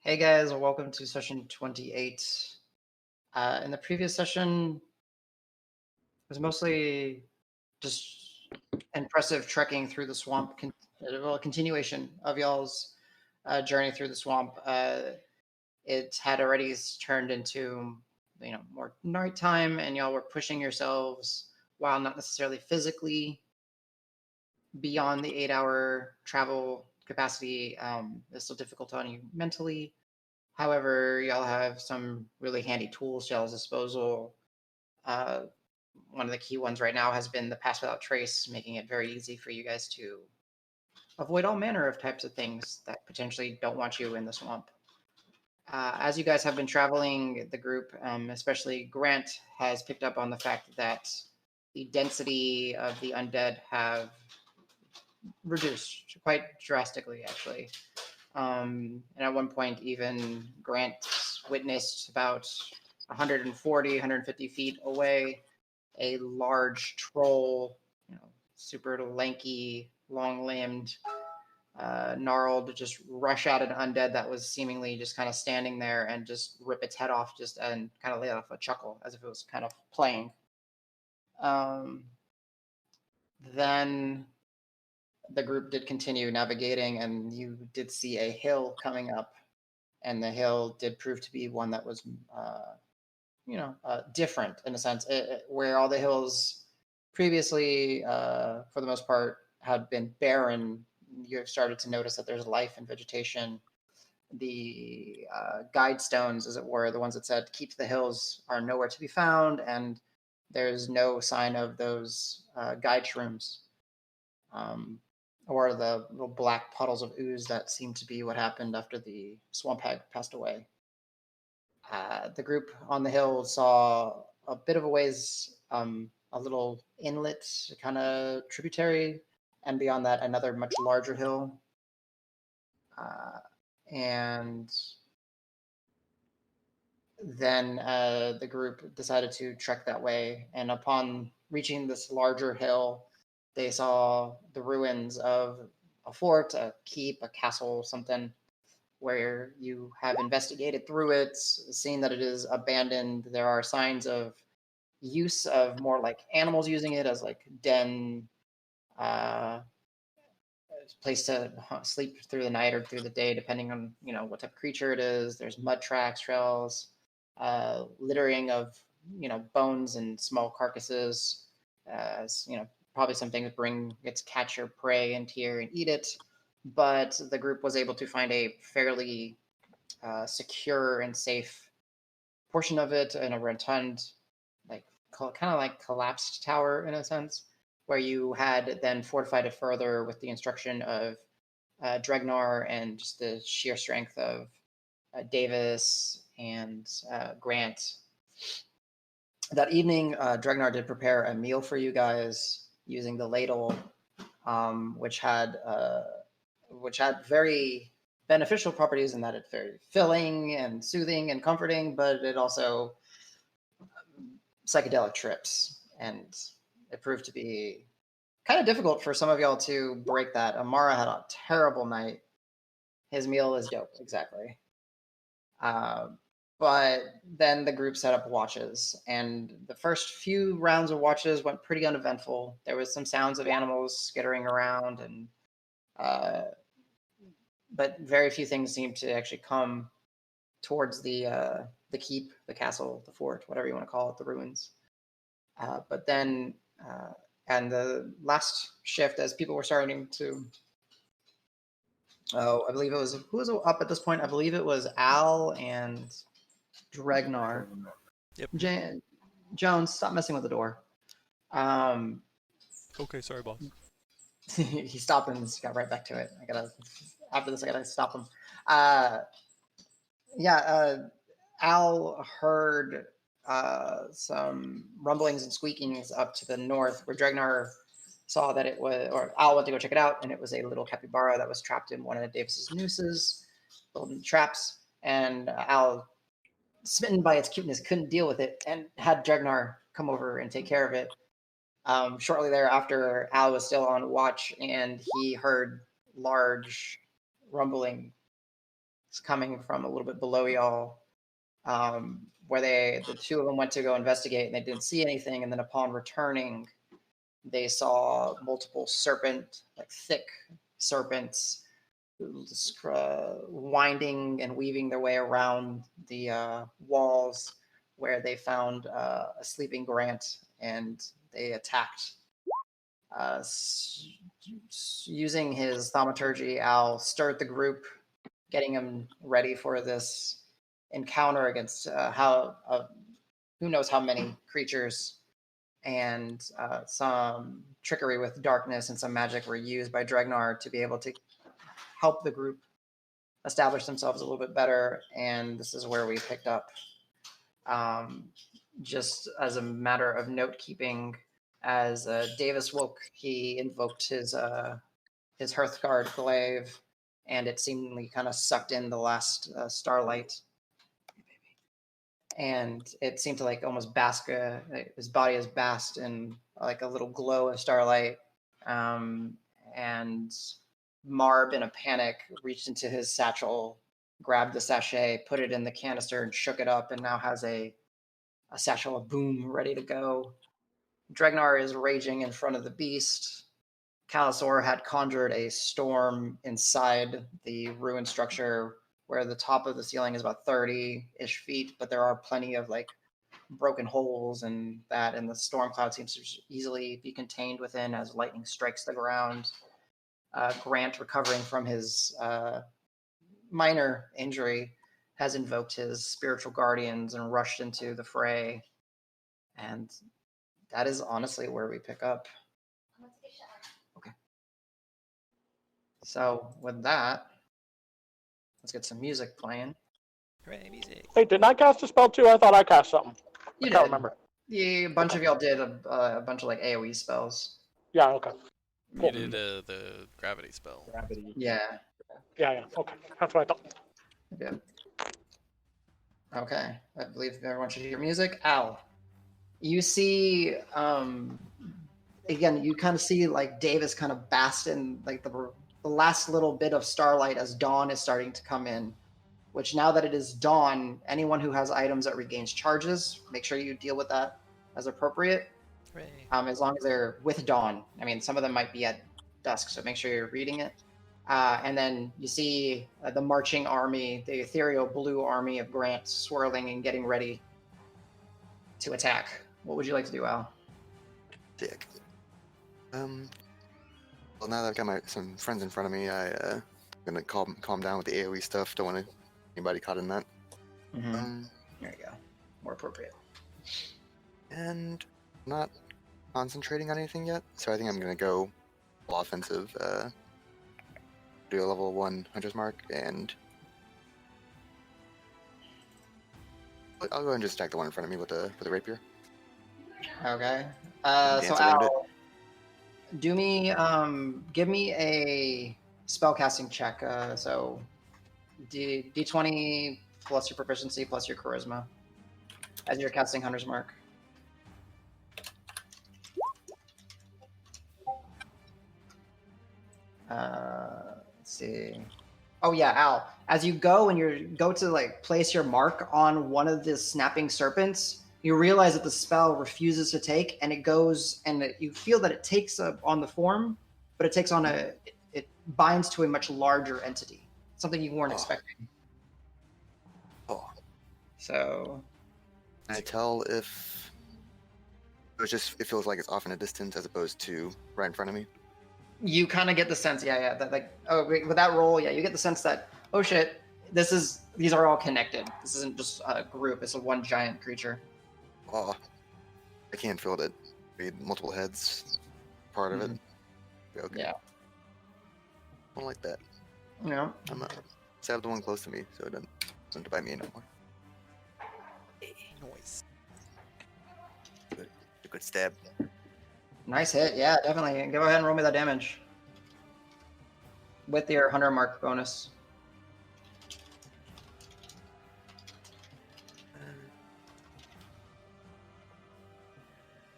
Hey guys, welcome to session 28. In the previous session, it was mostly just impressive trekking through the swamp, a continuation of y'all's journey through the swamp. It had already turned into, more nighttime, and y'all were pushing yourselves, while not necessarily physically beyond the 8-hour travel capacity. It's still difficult on you mentally. However, y'all have some really handy tools to y'all's disposal. Uh, One of the key ones right now has been the Pass Without Trace, making it very easy for you guys to avoid all manner of types of things that potentially don't want you in the swamp. As you guys have been traveling, the group, especially Grant, has picked up on the fact that the density of the undead have reduced quite drastically, actually. And at one point, even Grant witnessed about 140, 150 feet away a large troll, super lanky, long-limbed, gnarled, just rush at an undead that was seemingly just kind of standing there and just rip its head off, and kind of let off a chuckle as if it was kind of playing. Then the group did continue navigating, and you did see a hill coming up, and the hill did prove to be one that was, different in a sense, where all the hills previously, for the most part, had been barren. You've started to notice that there's life and vegetation. The guide stones, as it were, the ones that said "keep the hills," are nowhere to be found, and there's no sign of those guide shrooms. Or the little black puddles of ooze that seem to be what happened after the swamp hag passed away. The group on the hill saw a bit of a ways, a little inlet, kind of tributary, and beyond that, another much larger hill. And then the group decided to trek that way. And upon reaching this larger hill, they saw the ruins of a fort, a keep, a castle, something, where you have investigated through it, seen that it is abandoned. There are signs of use of more like animals using it as like den, place to sleep through the night or through the day, depending on what type of creature it is. There's mud tracks, trails, littering of bones and small carcasses. Probably something to bring its catcher prey into here and eat it. But the group was able to find a fairly secure and safe portion of it in a rotund, kind of like collapsed tower in a sense, where you had then fortified it further with the instruction of Dregnar and just the sheer strength of Davis and Grant. That evening, Dregnar did prepare a meal for you guys using the ladle, which had very beneficial properties in that it's very filling and soothing and comforting, but it also psychedelic trips, and it proved to be kind of difficult for some of y'all to break that. Amara had a terrible night. His meal is dope, exactly. But then the group set up watches, and the first few rounds of watches went pretty uneventful. There was some sounds of animals skittering around, and but very few things seemed to actually come towards the keep, the castle, the fort, whatever you want to call it, the ruins. But then, and the last shift, as people were starting to, I believe it was, who was up at this point? I believe it was Al and Dregnar. Yep. Jones, stop messing with the door. Okay, sorry, boss. He stopped and just got right back to it. After this, I gotta stop him. Al heard some rumblings and squeakings up to the north, where Dregnar saw that it was, or Al went to go check it out, and it was a little capybara that was trapped in one of Davis's nooses, golden traps, and Al, smitten by its cuteness, couldn't deal with it and had Dregnar come over and take care of it. Shortly thereafter, Al was still on watch, and he heard large rumbling coming from a little bit below y'all, where the two of them went to go investigate and they didn't see anything. And then upon returning, they saw multiple thick serpents, winding and weaving their way around the walls, where they found a sleeping Grant, and they attacked. Using his thaumaturgy, Al stirred the group, getting him ready for this encounter against who knows how many creatures, and some trickery with darkness and some magic were used by Dregnar to be able to help the group establish themselves a little bit better. And this is where we picked up. Just as a matter of note keeping, as Davis woke, he invoked his Hearthguard glaive, and it seemingly kind of sucked in the last starlight, and it seemed to like almost bask. His body is basked in like a little glow of starlight, and Marb, in a panic, reached into his satchel, grabbed the sachet, put it in the canister, and shook it up, and now has a satchel of boom ready to go. Dregnar is raging in front of the beast. Calisor had conjured a storm inside the ruined structure, where the top of the ceiling is about 30-ish feet, but there are plenty of like broken holes and the storm cloud seems to easily be contained within as lightning strikes the ground. Grant, recovering from his minor injury, has invoked his spiritual guardians and rushed into the fray. And that is honestly where we pick up. Okay. So with that, let's get some music playing. Hooray, music. Hey, didn't I cast a spell too? I thought I cast something. You I can't did. remember. A bunch of y'all did a bunch of like AoE spells. Yeah, okay. You did the gravity spell. Gravity. Yeah. Yeah, okay. That's what I thought. Yeah. Okay. I believe everyone should hear music. Al, you see, again, you kind of see like Davis kind of bask in like the last little bit of starlight as dawn is starting to come in, which now that it is dawn, anyone who has items that regains charges, make sure you deal with that as appropriate. Hooray. As long as they're with dawn. I mean, some of them might be at dusk, so make sure you're reading it. And then you see the marching army, the ethereal blue army of Grant, swirling and getting ready to attack. What would you like to do, Al? Dick. Well, now that I've got some friends in front of me, I'm gonna calm down with the AoE stuff. Don't want anybody caught in that. Mm-hmm. There you go. More appropriate. And I'm not concentrating on anything yet, so I think I'm gonna go full offensive. Do a level 1 Hunter's Mark, and I'll go ahead and just attack the one in front of me with the rapier. Okay. So around Al, give me a spellcasting check. So D20 plus your proficiency plus your charisma as you're casting Hunter's Mark. Let's see. Oh yeah, Al. As you go and you go to like place your mark on one of the snapping serpents, you realize that the spell refuses to take, and it goes and you feel that it takes on the form, but it takes on it binds to a much larger entity, something you weren't expecting. Oh. So. Can I tell if it feels like it's off in a distance as opposed to right in front of me? You kind of get the sense, that like, with that roll, you get the sense that, oh shit, these are all connected. This isn't just a group; it's a one giant creature. Oh, I can't feel it. Multiple heads, part of it. Okay. Yeah. I don't like that. Yeah. I'm stab the one close to me, so it doesn't bite me anymore. Noise. A good stab. Nice hit. Yeah, definitely. Go ahead and roll me that damage with your Hunter Mark bonus.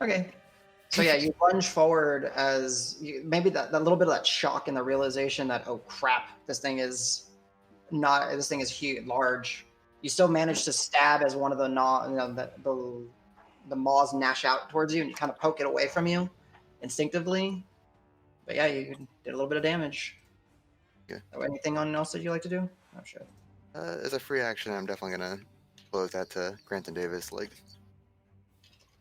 Okay. So yeah, you lunge forward as maybe that little bit of that shock and the realization that, oh crap, this thing is not this thing is huge, large. You still manage to stab as one of the the maws gnash out towards you, and you kind of poke it away from you instinctively. But yeah, you did a little bit of damage. Yeah. Anything else that you like to do? Oh shit. As a free action, I'm definitely gonna close that to Grant and Davis. Like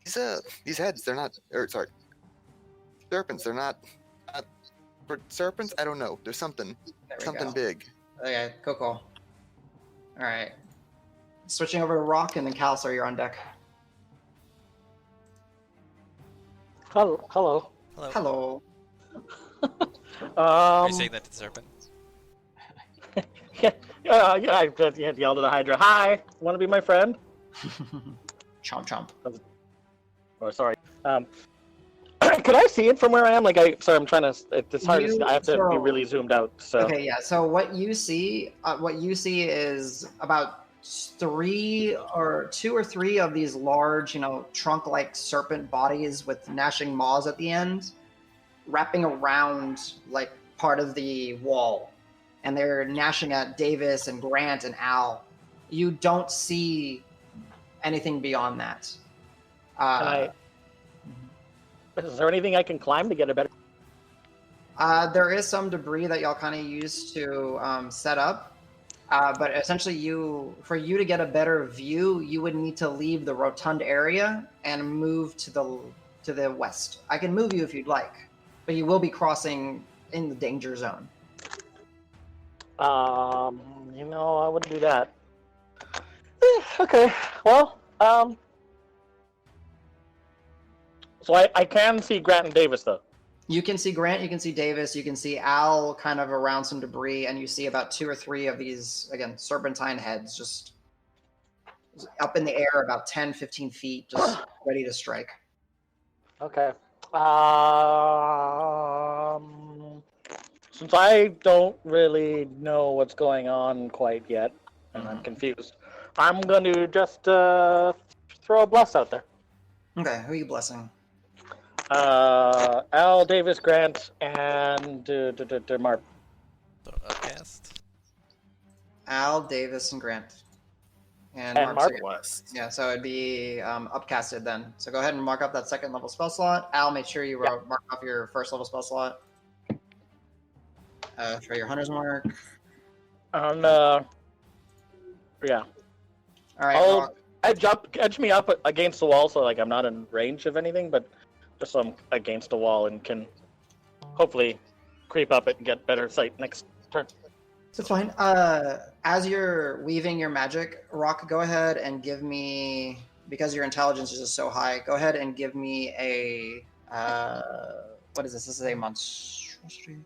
these heads, they're not. Or sorry, serpents. They're not. For serpents, I don't know. There's something big. Okay, cool. All right. Switching over to Roque, and then Calisor, you're on deck. Hello. Hello. Hello. Are you saying that to the serpent? Yeah, I just yelled at the Hydra. Hi, want to be my friend? Chomp. Oh, sorry. Could I see it from where I am? Sorry, I'm trying to. It's hard to see. I have to be really zoomed out. So. Okay, yeah. So what you see is about two or three of these large, trunk-like serpent bodies with gnashing maws at the end, wrapping around like part of the wall, and they're gnashing at Davis and Grant and Al. You don't see anything beyond that. Is there anything I can climb to get a better? There is some debris that y'all kind of use to set up, but essentially, for you to get a better view, you would need to leave the rotund area and move to the west. I can move you if you'd like, but you will be crossing in the danger zone. I wouldn't do that. Okay, well, so I can see Grant and Davis, though. You can see Grant, you can see Davis, you can see Al kind of around some debris, and you see about two or three of these, again, serpentine heads just up in the air about 10, 15 feet, just ready to strike. Okay. Since I don't really know what's going on quite yet, and I'm confused, I'm going to just throw a bless out there. Okay, who are you blessing? Al, Davis, Grant, and Marb. So upcast. Al, Davis, and Grant. And Marb. Blessed. Yeah, so it'd be upcasted then. So go ahead and mark up that second level spell slot. Al, make sure you mark off your first level spell slot. For your hunter's mark. And, yeah. All right. Edge me up against the wall, so I'm not in range of anything, but just so I'm against the wall and can hopefully creep up it and get better sight next turn. That's fine. As you're weaving your magic, Roque, go ahead and give me, because your intelligence is just so high, go ahead and give me a, what is this? This is a monstrosity.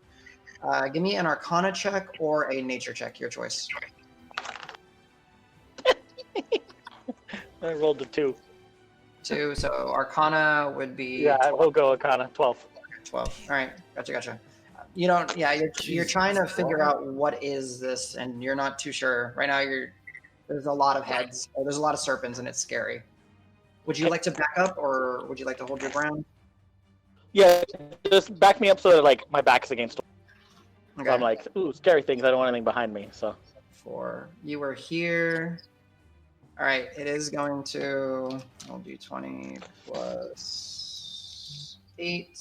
Give me an Arcana check or a Nature check, your choice. I rolled a 2. 2, so Arcana would be... Yeah, 12. We'll go Arcana, 12. 12. All right, gotcha. You don't... Yeah, you're trying to figure out what is this, and you're not too sure. Right now, there's a lot of heads, or there's a lot of serpents, and it's scary. Would you like to back up, or would you like to hold your ground? Yeah, just back me up so that my back's against the wall. Okay. So I'm ooh, scary things. I don't want anything behind me, so... 4. You were here... All right, it is going to, I'll do 20 plus 8.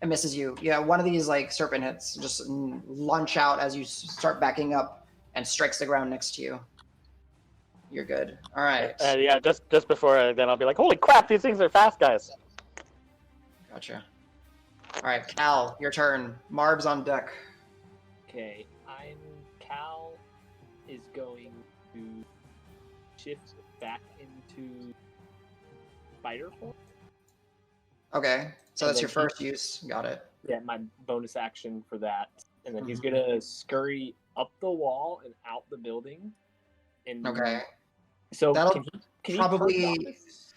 It misses you. Yeah, one of these serpent hits just launch out as you start backing up and strikes the ground next to you. You're good. All right. Yeah, just before then I'll be holy crap, these things are fast, guys. Gotcha. All right, Cal, your turn. Marb's on deck. Okay, Cal is going to shift back into spider form. Okay, so that's your first use. Got it. Yeah, my bonus action for that. And then he's gonna scurry up the wall and out the building. And Okay. So That'll can probably...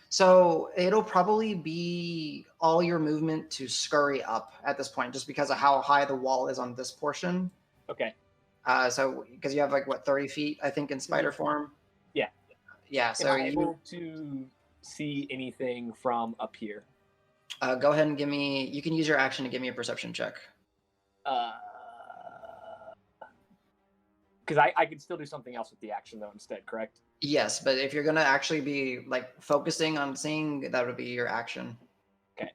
So it'll probably be all your movement to scurry up at this point, just because of how high the wall is on this portion. Okay. So because you have 30 feet, I think, in spider form. Yeah. Yeah. So Am I able to see anything from up here? Go ahead and give me. You can use your action to give me a perception check. Because I could still do something else with the action though instead, correct? Yes, but if you're gonna actually be like focusing on seeing, that would be your action. Okay.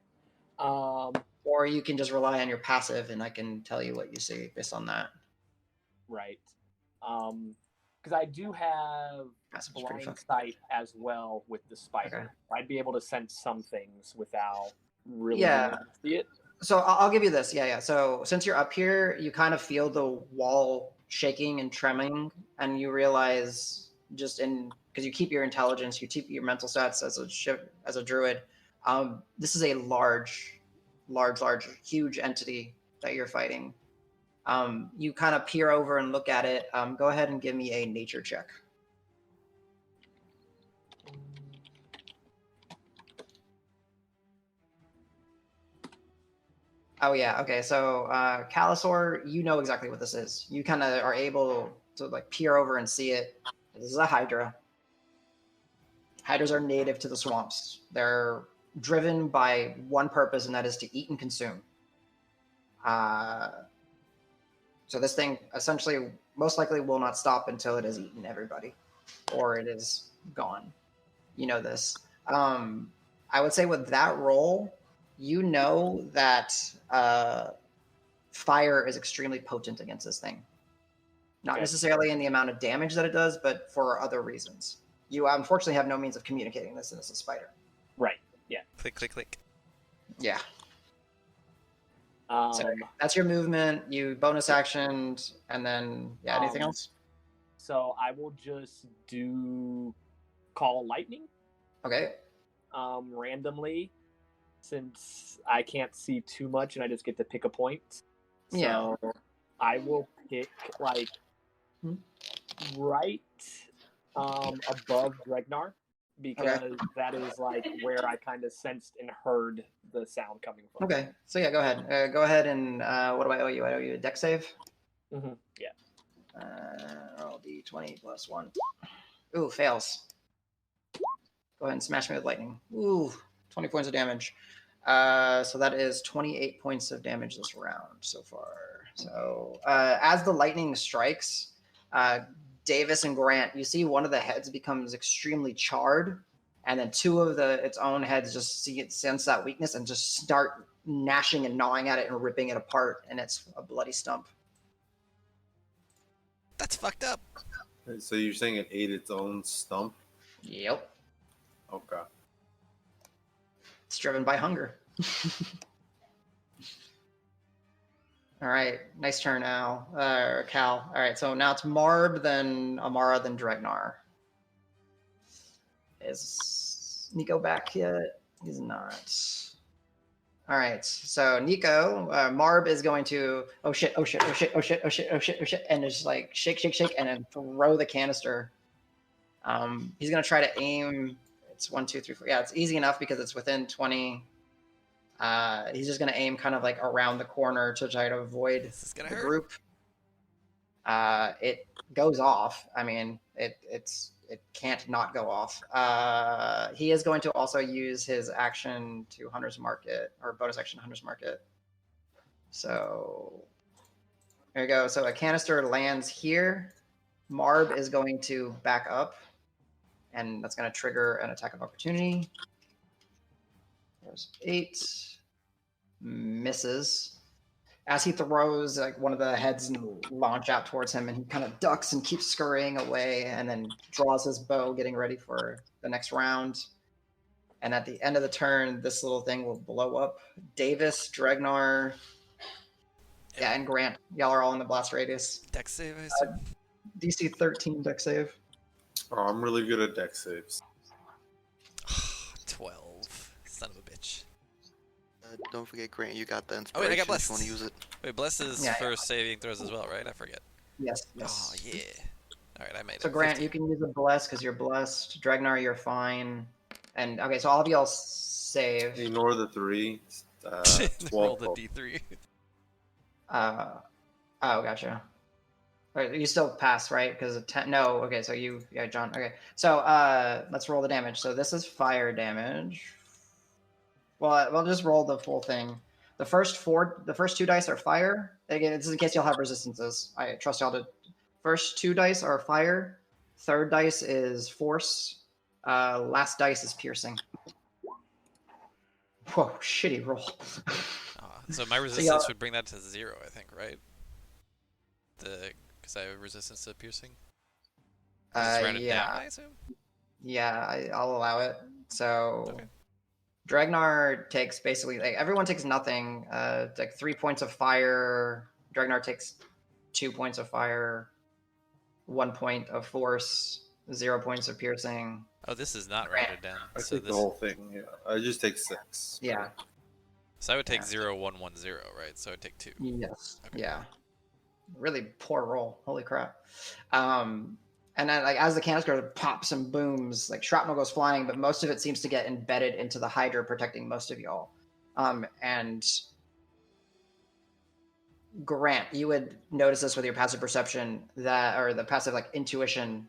Or you can just rely on your passive, and I can tell you what you see based on that. Right. Because I do have Passive's pretty blind fucking. sight as well with the spider. I'd be able to sense some things without really being able to see it. So I'll give you this. Yeah. So since you're up here, you kind of feel the wall shaking and trembling, and you realize just because you keep your intelligence, you keep your mental stats as a druid. This is a large, huge entity that you're fighting. You kind of peer over and look at it. Go ahead and give me a nature check. Oh yeah, okay. So Calisor, you know exactly what this is. You kind of are able to like peer over and see it. This is a Hydra. Hydras are native to the swamps. They're driven by one purpose, and that is to eat and consume. So this thing essentially most likely will not stop until it has eaten everybody, or it is gone. You know this. I would say with that roll, you know that fire is extremely potent against this thing. Not necessarily in the amount of damage that it does, but for other reasons. You unfortunately have no means of communicating this, and it's a spider. Right. Yeah. Click, click, click. Yeah. So that's your movement. You bonus actioned, and then anything else? So I will just do call lightning. Okay. Randomly, since I can't see too much, and I just get to pick a point. So I will pick like right above Dregnar, because that is like where I kind of sensed and heard the sound coming from. Okay, so go ahead. Go ahead and what do I owe you? I owe you a deck save. Mm-hmm. Yeah. Roll d20 plus 1. Ooh, fails. Go ahead and smash me with lightning. Ooh, 20 points of damage. So that is 28 points of damage this round so far. So as the lightning strikes, Davis and Grant, you see one of the heads becomes extremely charred, and then two of its own heads just sense that weakness and just start gnashing and gnawing at it and ripping it apart, and it's a bloody stump. That's fucked up. So you're saying it ate its own stump? Yep. Okay. It's driven by hunger. All right, nice turn, Al. Cal. All right, so now it's Marb, then Amara, then Dregnar. Is Nico back yet? He's not. All right, so Nico, Marb is going to oh shit, and just like shake, and then throw the canister. He's gonna try to aim. It's 1, 2, 3, 4. Yeah, it's easy enough because it's within 20. He's just going to aim kind of like around the corner to try to avoid the group. It goes off. I mean, it can't not go off. He is going to also use his action to Hunter's Market, or bonus action Hunter's Market. So there you go. So a canister lands here. Marb is going to back up, and that's going to trigger an attack of opportunity. There's 8. Misses. As he throws, like one of the heads launch out towards him, and he kind of ducks and keeps scurrying away, and then draws his bow, getting ready for the next round. And at the end of the turn, this little thing will blow up. Davis, Dregnar, and Grant. Y'all are all in the blast radius. Deck save, I assume. DC 13 deck save. Oh, I'm really good at deck saves. 12. Son of a bitch. Don't forget, Grant, you got the Oh, inspiration wait, I got blessed. if you want to use it. Wait, blessed is for saving throws as well, right? I forget. Yes. Oh, yeah. All right, I made it. So Grant, 15. you can use a bless because you're blessed. Dregnar, you're fine. And okay, so all of y'all save. Ignore the 3. 12. Roll the D3. Oh, gotcha. Right, you still pass, right? Because 10. No, okay. So John. Okay, so let's roll the damage. So this is fire damage. Well, we'll just roll the full thing. The first 2 dice are fire. Again, this is in case y'all have resistances. I trust y'all to. First 2 dice are fire. Third dice is force. Last dice is piercing. Whoa, shitty roll. So my resistance would bring that to 0, I think, right? Because I have resistance to piercing. Just round it down, I assume. Yeah, I'll allow it. So Okay. Dregnar takes basically like everyone takes nothing. Like 3 points of fire. Dregnar takes 2 points of fire, 1 point of force, 0 points of piercing. Oh, this is not rounded down. I So take this. the whole thing. Yeah, I just take 6. Yeah. So I would take 0, 1, 1, 0, right? So I'd take 2. Yes. Okay. Yeah. Really poor roll. Holy crap. And then, like, as the canister pops and booms, like shrapnel goes flying, but most of it seems to get embedded into the Hydra, protecting most of y'all. And Grant, you would notice this with your passive perception or the passive like intuition.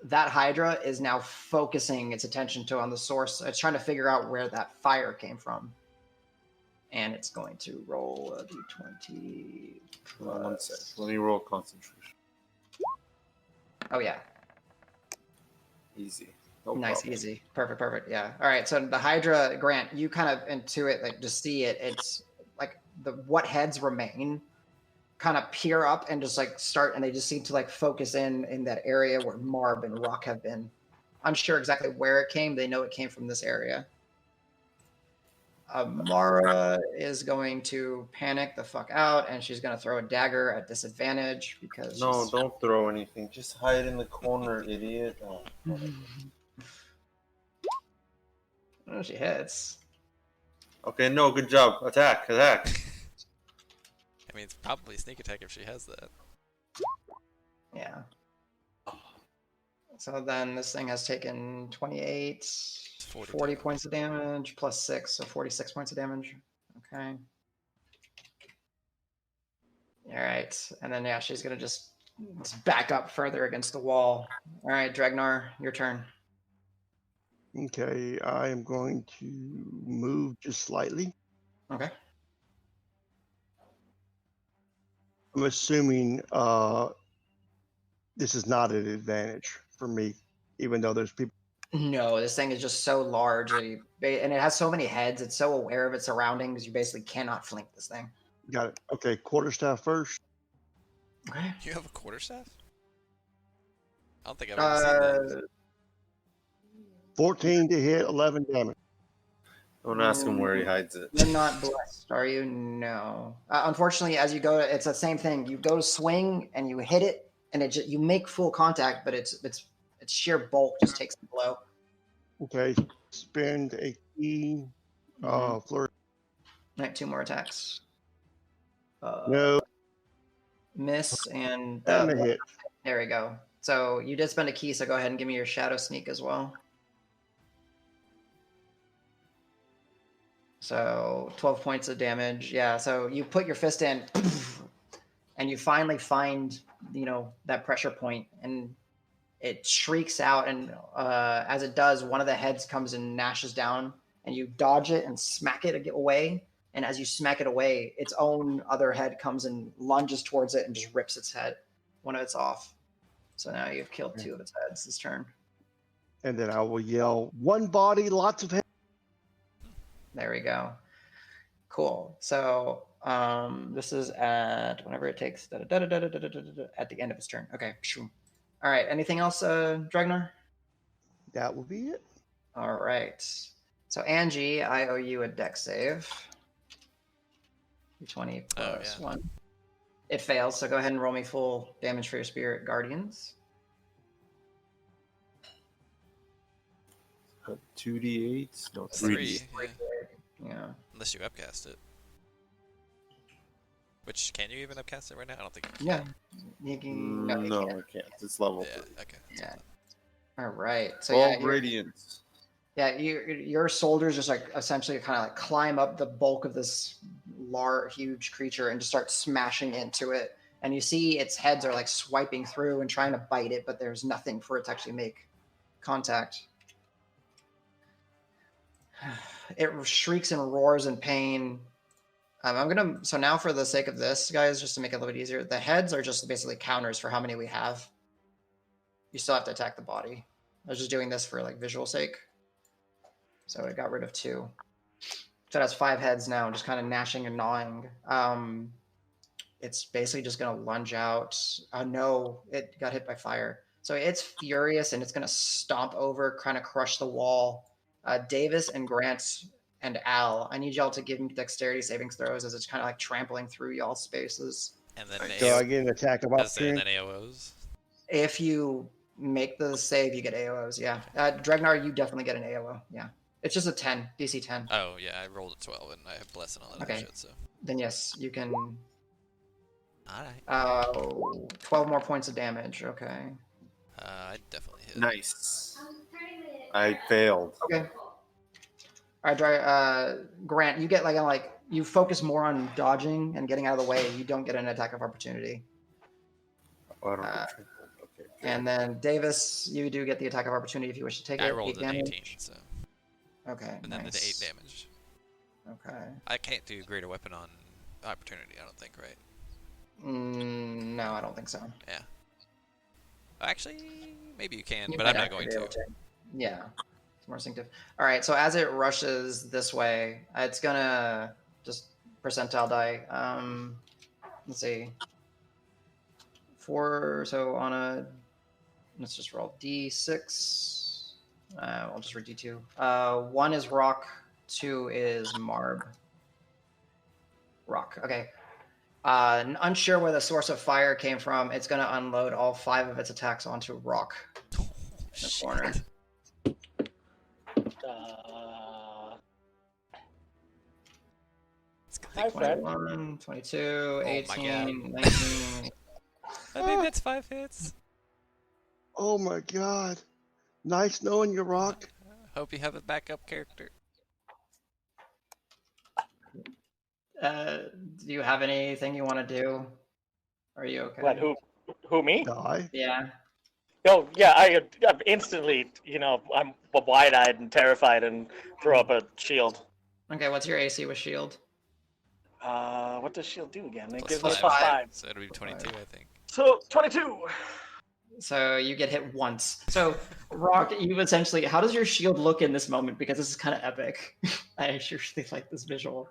That Hydra is now focusing its attention on the source. It's trying to figure out where that fire came from. And it's going to roll a d20. One sec. Let me roll concentration. Oh, yeah. Easy. No Nice, problem. easy. Perfect. Yeah. All right. So the Hydra, Grant, you kind of intuit, like, just see it. It's like what heads remain kind of peer up and just like start, and they just seem to like focus in that area where Marb and Roque have been. Unsure exactly where it came. They know it came from this area. Mara is going to panic the fuck out, and she's going to throw a dagger at disadvantage because No, don't throw anything. Just hide in the corner, idiot. Oh. Oh, she hits. Okay, no, good job. Attack. I mean, it's probably sneak attack if she has that. Yeah. So then this thing has taken 28, 40 points of damage, plus 6, so 46 points of damage. Okay. All right. And then, yeah, she's going to just back up further against the wall. All right, Dregnar, your turn. Okay, I am going to move just slightly. Okay. I'm assuming this is not an advantage for me, even though there's people. No, this thing is just so large, and it has so many heads. It's so aware of its surroundings. You basically cannot flank this thing. Got it. Okay, quarterstaff first. Okay. You have a quarterstaff? I don't think I've ever seen that. 14 to hit, 11 damage. Don't ask him where he hides it. You're not blessed, are you? No. Unfortunately, as you go, it's the same thing. You go to swing and you hit it, and you make full contact, but its sheer bulk just takes the blow. Okay, spend a key flurry. Right, 2 more attacks. No, Miss and and a hit. there we go. So you did spend a key, so go ahead and give me your shadow sneak as well. So 12 points of damage. Yeah, so you put your fist in and you finally find, that pressure point, and it shrieks out, and as it does, one of the heads comes and gnashes down, and you dodge it and smack it away. And as you smack it away, its own other head comes and lunges towards it and just rips its head. One of it's off. So now you've killed 2 of its heads this turn. And then I will yell, one body, lots of heads. There we go. Cool. So this is at whenever it takes at the end of its turn. Okay. All right. Anything else, Dregnar? That will be it. All right. So Angie, I owe you a dex save. 20 plus 1. It fails, so go ahead and roll me full damage for your Spirit Guardians. 2d8? No, 3. Yeah. Unless you upcast it. Which, can you even upcast it right now? I don't think you can. Yeah. You can, No, you I can't. can't. It's level 3. Okay. Yeah. All right. So 12 radiance. Your soldiers just like essentially kind of like climb up the bulk of this huge creature and just start smashing into it. And you see its heads are like swiping through and trying to bite it, but there's nothing for it to actually make contact. It shrieks and roars in pain. So now for the sake of this, guys, just to make it a little bit easier, the heads are just basically counters for how many we have. You still have to attack the body. I was just doing this for like visual sake. So I got rid of 2. So that's 5 heads now, just kind of gnashing and gnawing. It's basically just going to lunge out. No, it got hit by fire. So it's furious and it's going to stomp over, kind of crush the wall. Davis and Grant and Al, I need y'all to give me dexterity saving throws as it's kind of like trampling through y'all's spaces. And then So I get an attack of and opportunity. then AOs. If you make the save, you get AOs, yeah. Dregnar, you definitely get an AOO, yeah. It's just a 10, DC 10. Oh, yeah, I rolled a 12 and I have Bless and all that other shit, so. Then yes, you can... Alright. 12 more points of damage, okay. I definitely hit. Nice. I failed. Okay. Alright, Grant, you get you focus more on dodging and getting out of the way. You don't get an attack of opportunity. Oh, I don't know. Okay. And then Davis, you do get the attack of opportunity if you wish to take it. I rolled 8 an damage. 18, so. Okay, And then nice. did 8 damage. Okay. I can't do greater weapon on opportunity, I don't think, right? No, I don't think so. Yeah. Actually, maybe you can, You but might I'm not actually going be to. able Yeah, it's more instinctive. All right, so as it rushes this way, it's gonna just percentile die. Let's see. So let's just roll D6. I'll just read D2. 1 is Roque, 2 is Marb. Roque, okay. Unsure where the source of fire came from, it's going to unload all 5 of its attacks onto Roque in the corner. Hi, Fred. 21, 22, my 18, God. 19. I think that's 5 hits. Oh my god. Nice knowing you, Rock. Hope you have a backup character. Do you have anything you want to do? Are you okay? What? Who? Me? Die. Yeah. Oh, yeah. I'm instantly, I'm wide-eyed and terrified and throw up a shield. Okay, what's your AC with shield? What does shield do again? It Plus gives us 5. +5. So it'll be 22, I think. So 22. So you get hit once. So Roque, you essentially, how does your shield look in this moment? Because this is kind of epic. I actually really like this visual.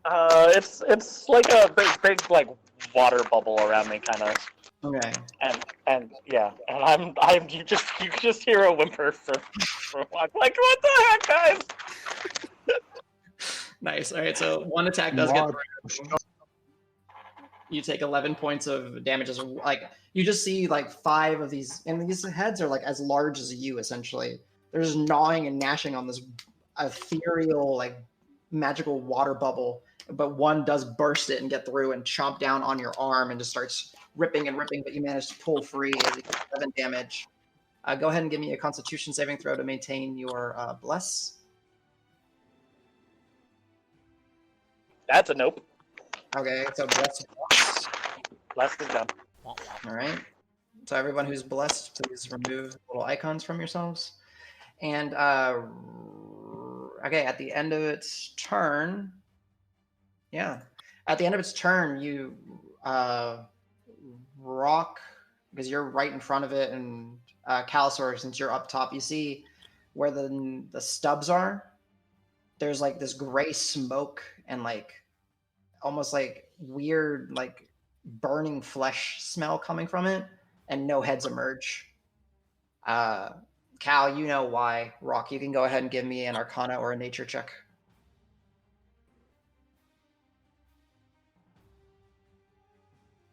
It's like a big like water bubble around me, kind of. Okay. And yeah, and you just hear a whimper from like, what the heck, guys? Nice. All right. So one attack does get through. You take 11 points of damage. You just see like 5 of these, and these heads are like as large as you essentially. They're just gnawing and gnashing on this ethereal, like magical water bubble. But one does burst it and get through and chomp down on your arm and just starts ripping and ripping. But you manage to pull free as you get 7 damage. Go ahead and give me a Constitution saving throw to maintain your bless. That's a nope. Okay, so bless. Blessed is done. All right. So everyone who's blessed, please remove little icons from yourselves. And okay, at the end of its turn, you Roque, because you're right in front of it, and Calisor, since you're up top, you see where the stubs are. There's like this gray smoke and like almost like weird like burning flesh smell coming from it, and no heads emerge. Cal, you know why. Roque, you can go ahead and give me an Arcana or a Nature check.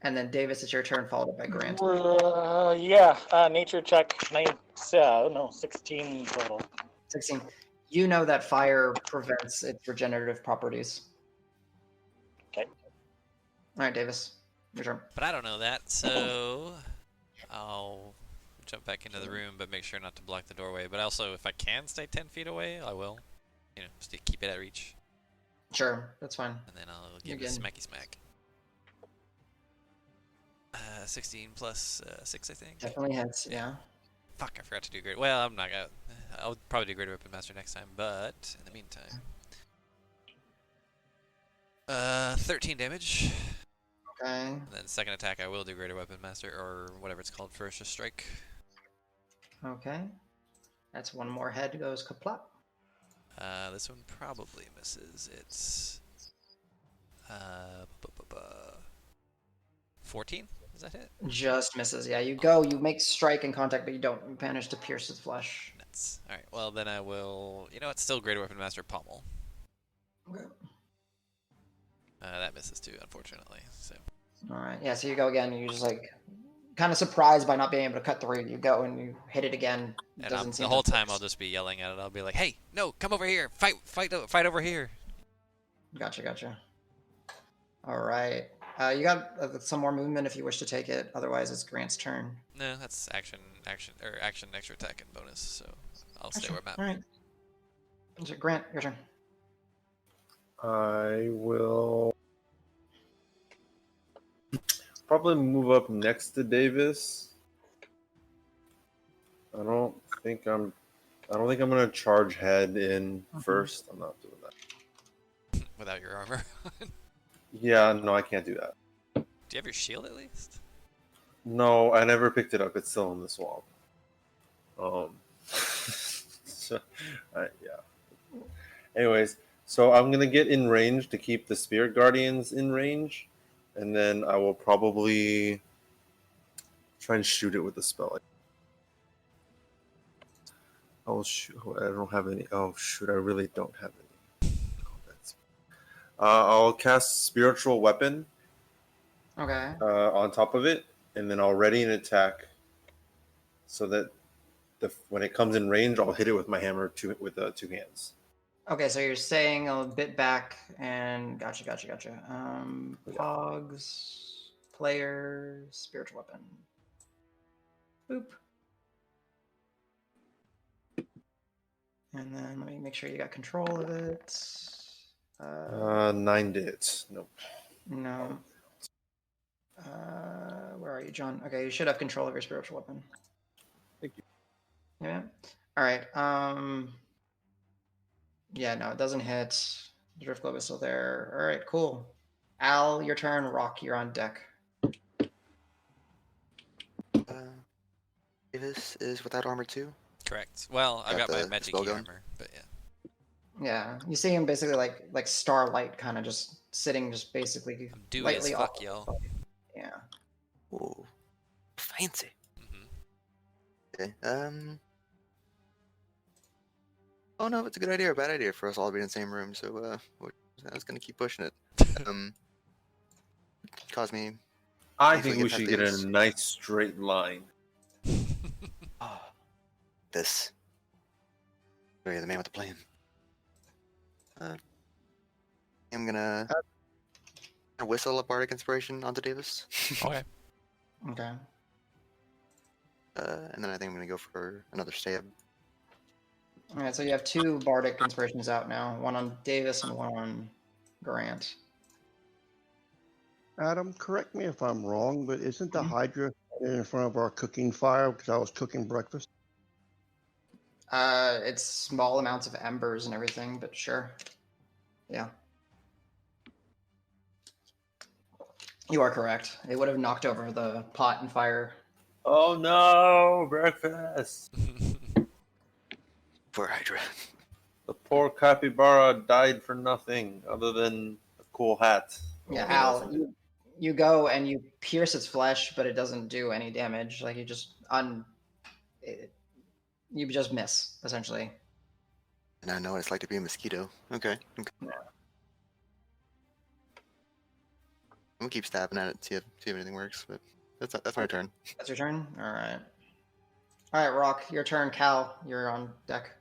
And then Davis, it's your turn, followed up by Grant. Nature check. 16 total. 16. You know that fire prevents its regenerative properties. Okay. All right, Davis, your turn. But I don't know that, so I'll jump back into the room, but make sure not to block the doorway. But also, if I can stay 10 feet away, I will. Just to keep it at reach. Sure, that's fine. And then I'll give it a smacky smack. 16 plus 6, I think. Definitely hits, yeah. Fuck, I forgot to do great. Well, I'm not gonna. I'll probably do Greater Weapon Master next time, but in the meantime. 13 damage. Okay. And then second attack, I will do Greater Weapon Master, or whatever it's called, Ferocious Strike. Okay. That's one more head goes kaplop. This one probably misses. It's 14. Is that it? Just misses. Yeah, you go. You make strike and contact, but you don't manage to pierce his flesh. Nuts. All right. Well, then I will. You know, it's still Greater Weapon Master Pommel. Okay. That misses too, unfortunately. So. All right. Yeah. So you go again. And you're just like kind of surprised by not being able to cut through. You go and you hit it again. It And the whole time I'll just be yelling at it. I'll be like, "Hey, no, come over here! Fight over here!" Gotcha. All right. You got some more movement if you wish to take it. Otherwise, it's Grant's turn. No, that's action, extra attack, and bonus. So I'll stay Gotcha. where I'm at. All right. So Grant, your turn. I will probably move up next to Davis. I don't think I'm gonna charge head in first. I'm not doing that. Without your armor. Yeah, no, I can't do that. Do you have your shield at least? No, I never picked it up. It's still in the swamp. So, yeah. Anyways, so I'm gonna get in range to keep the Spirit Guardians in range, and then I will probably try and shoot it with the spell. Oh shoot! I don't have any. Oh shoot! I really don't have any. I'll cast Spiritual Weapon. Okay. On top of it, and then I'll ready an attack, so that when it comes in range, I'll hit it with my hammer with 2 hands. Okay, so you're staying a bit back, and gotcha. Pogs, player, spiritual weapon. Boop. And then let me make sure you got control of it. 9 hits. Nope. No. Where are you, John? Okay, you should have control of your spiritual weapon. Thank you. Yeah. All right. Yeah, no, it doesn't hit. The drift globe is still there. All right, cool. Al, your turn. Roque, you're on deck. Davis is without armor too. Correct. Well, I got my magic spell gun? armor, but yeah. Yeah, you see him basically like starlight, kind of just sitting, just basically I'm dewy lightly as fuck, off. y'all. Yeah. Ooh, fancy. Mm-hmm. Okay. Oh no, it's a good idea or a bad idea for us all to be in the same room. So I was gonna keep pushing it. Cause me. I think we should get a nice straight line. Oh, this. Oh, you're the man with the plan. I'm gonna whistle a bardic inspiration onto Davis. Okay. Okay. And then I think I'm gonna go for another stab. All right, so you have 2 bardic inspirations out now, one on Davis and one on Grant. Adam, correct me if I'm wrong, but isn't the Hydra in front of our cooking fire because I was cooking breakfast? It's small amounts of embers and everything, but sure. Yeah. You are correct. It would have knocked over the pot and fire. Oh no, breakfast! For Hydra. The poor capybara died for nothing other than a cool hat. Yeah, Al, you go and you pierce its flesh, but it doesn't do any damage. Like you just you just miss, essentially. And I know what it's like to be a mosquito. Okay. Yeah. I'm gonna keep stabbing at it, see if anything works. But that's my turn. That's your turn? All right. All right, Roque, your turn. Cal, you're on deck.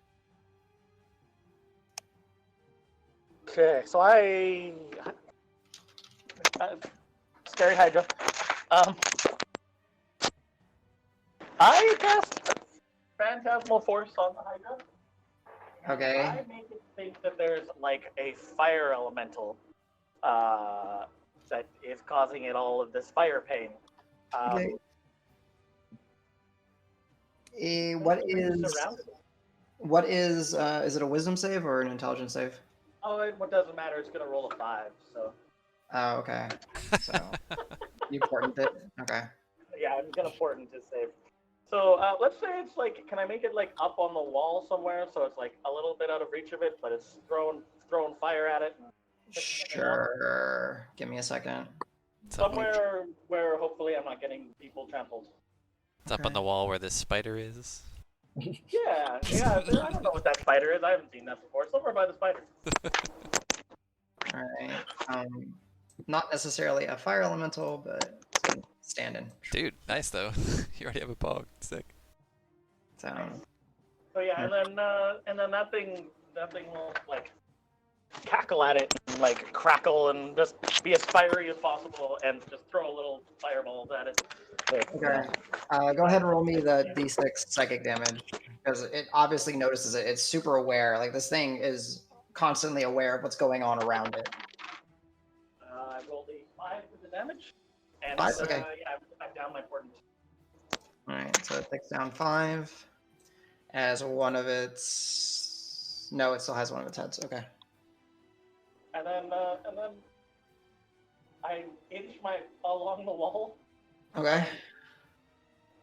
Okay, so Scary Hydra. I cast Phantasmal Force on the Hydra. Okay. I make it think that there's like a fire elemental that is causing it all of this fire pain. Okay. What is it a wisdom save or an intelligence save? what doesn't matter? It's gonna roll a 5. So. Oh, okay. So you ported it. Okay. Yeah, I'm gonna port into save. So let's say it's like, can I make it like up on the wall somewhere so it's like a little bit out of reach of it, but it's throwing fire at it? Sure. Give me a second. Somewhere where hopefully I'm not getting people trampled. It's up on the wall where this spider is. Yeah. I don't know what that spider is. I haven't seen that before. Somewhere by the spider. All right. Not necessarily a fire elemental, but stand-in. Dude, nice though. You already have a pog. Sick. So. So yeah, and then that thing will like cackle at it and like crackle and just be as fiery as possible and just throw a little fireballs at it. Okay. Go ahead and roll me the d6 psychic damage because it obviously notices it. It's super aware. Like this thing is constantly aware of what's going on around it. I rolled a 5 for the damage. And 5? Okay. yeah, I'm down my portent. Alright, so it takes down 5 as one of its... No, it still has one of its heads. Okay. And then I inch along the wall. Okay.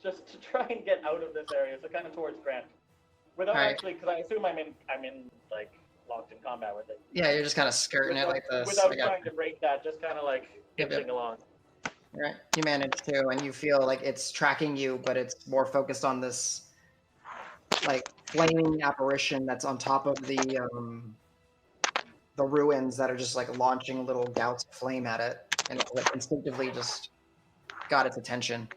Just to try and get out of this area, so kind of towards Grant. Without actually, because I assume I'm in like locked in combat with it. Yeah, you're just kind of skirting it like this. Without trying to break that, just kind of like Yep. inching along. Right, you manage to, and you feel like it's tracking you, but it's more focused on this, like, flaming apparition that's on top of the ruins that are just like launching little gouts of flame at it, and it like, instinctively just got its attention.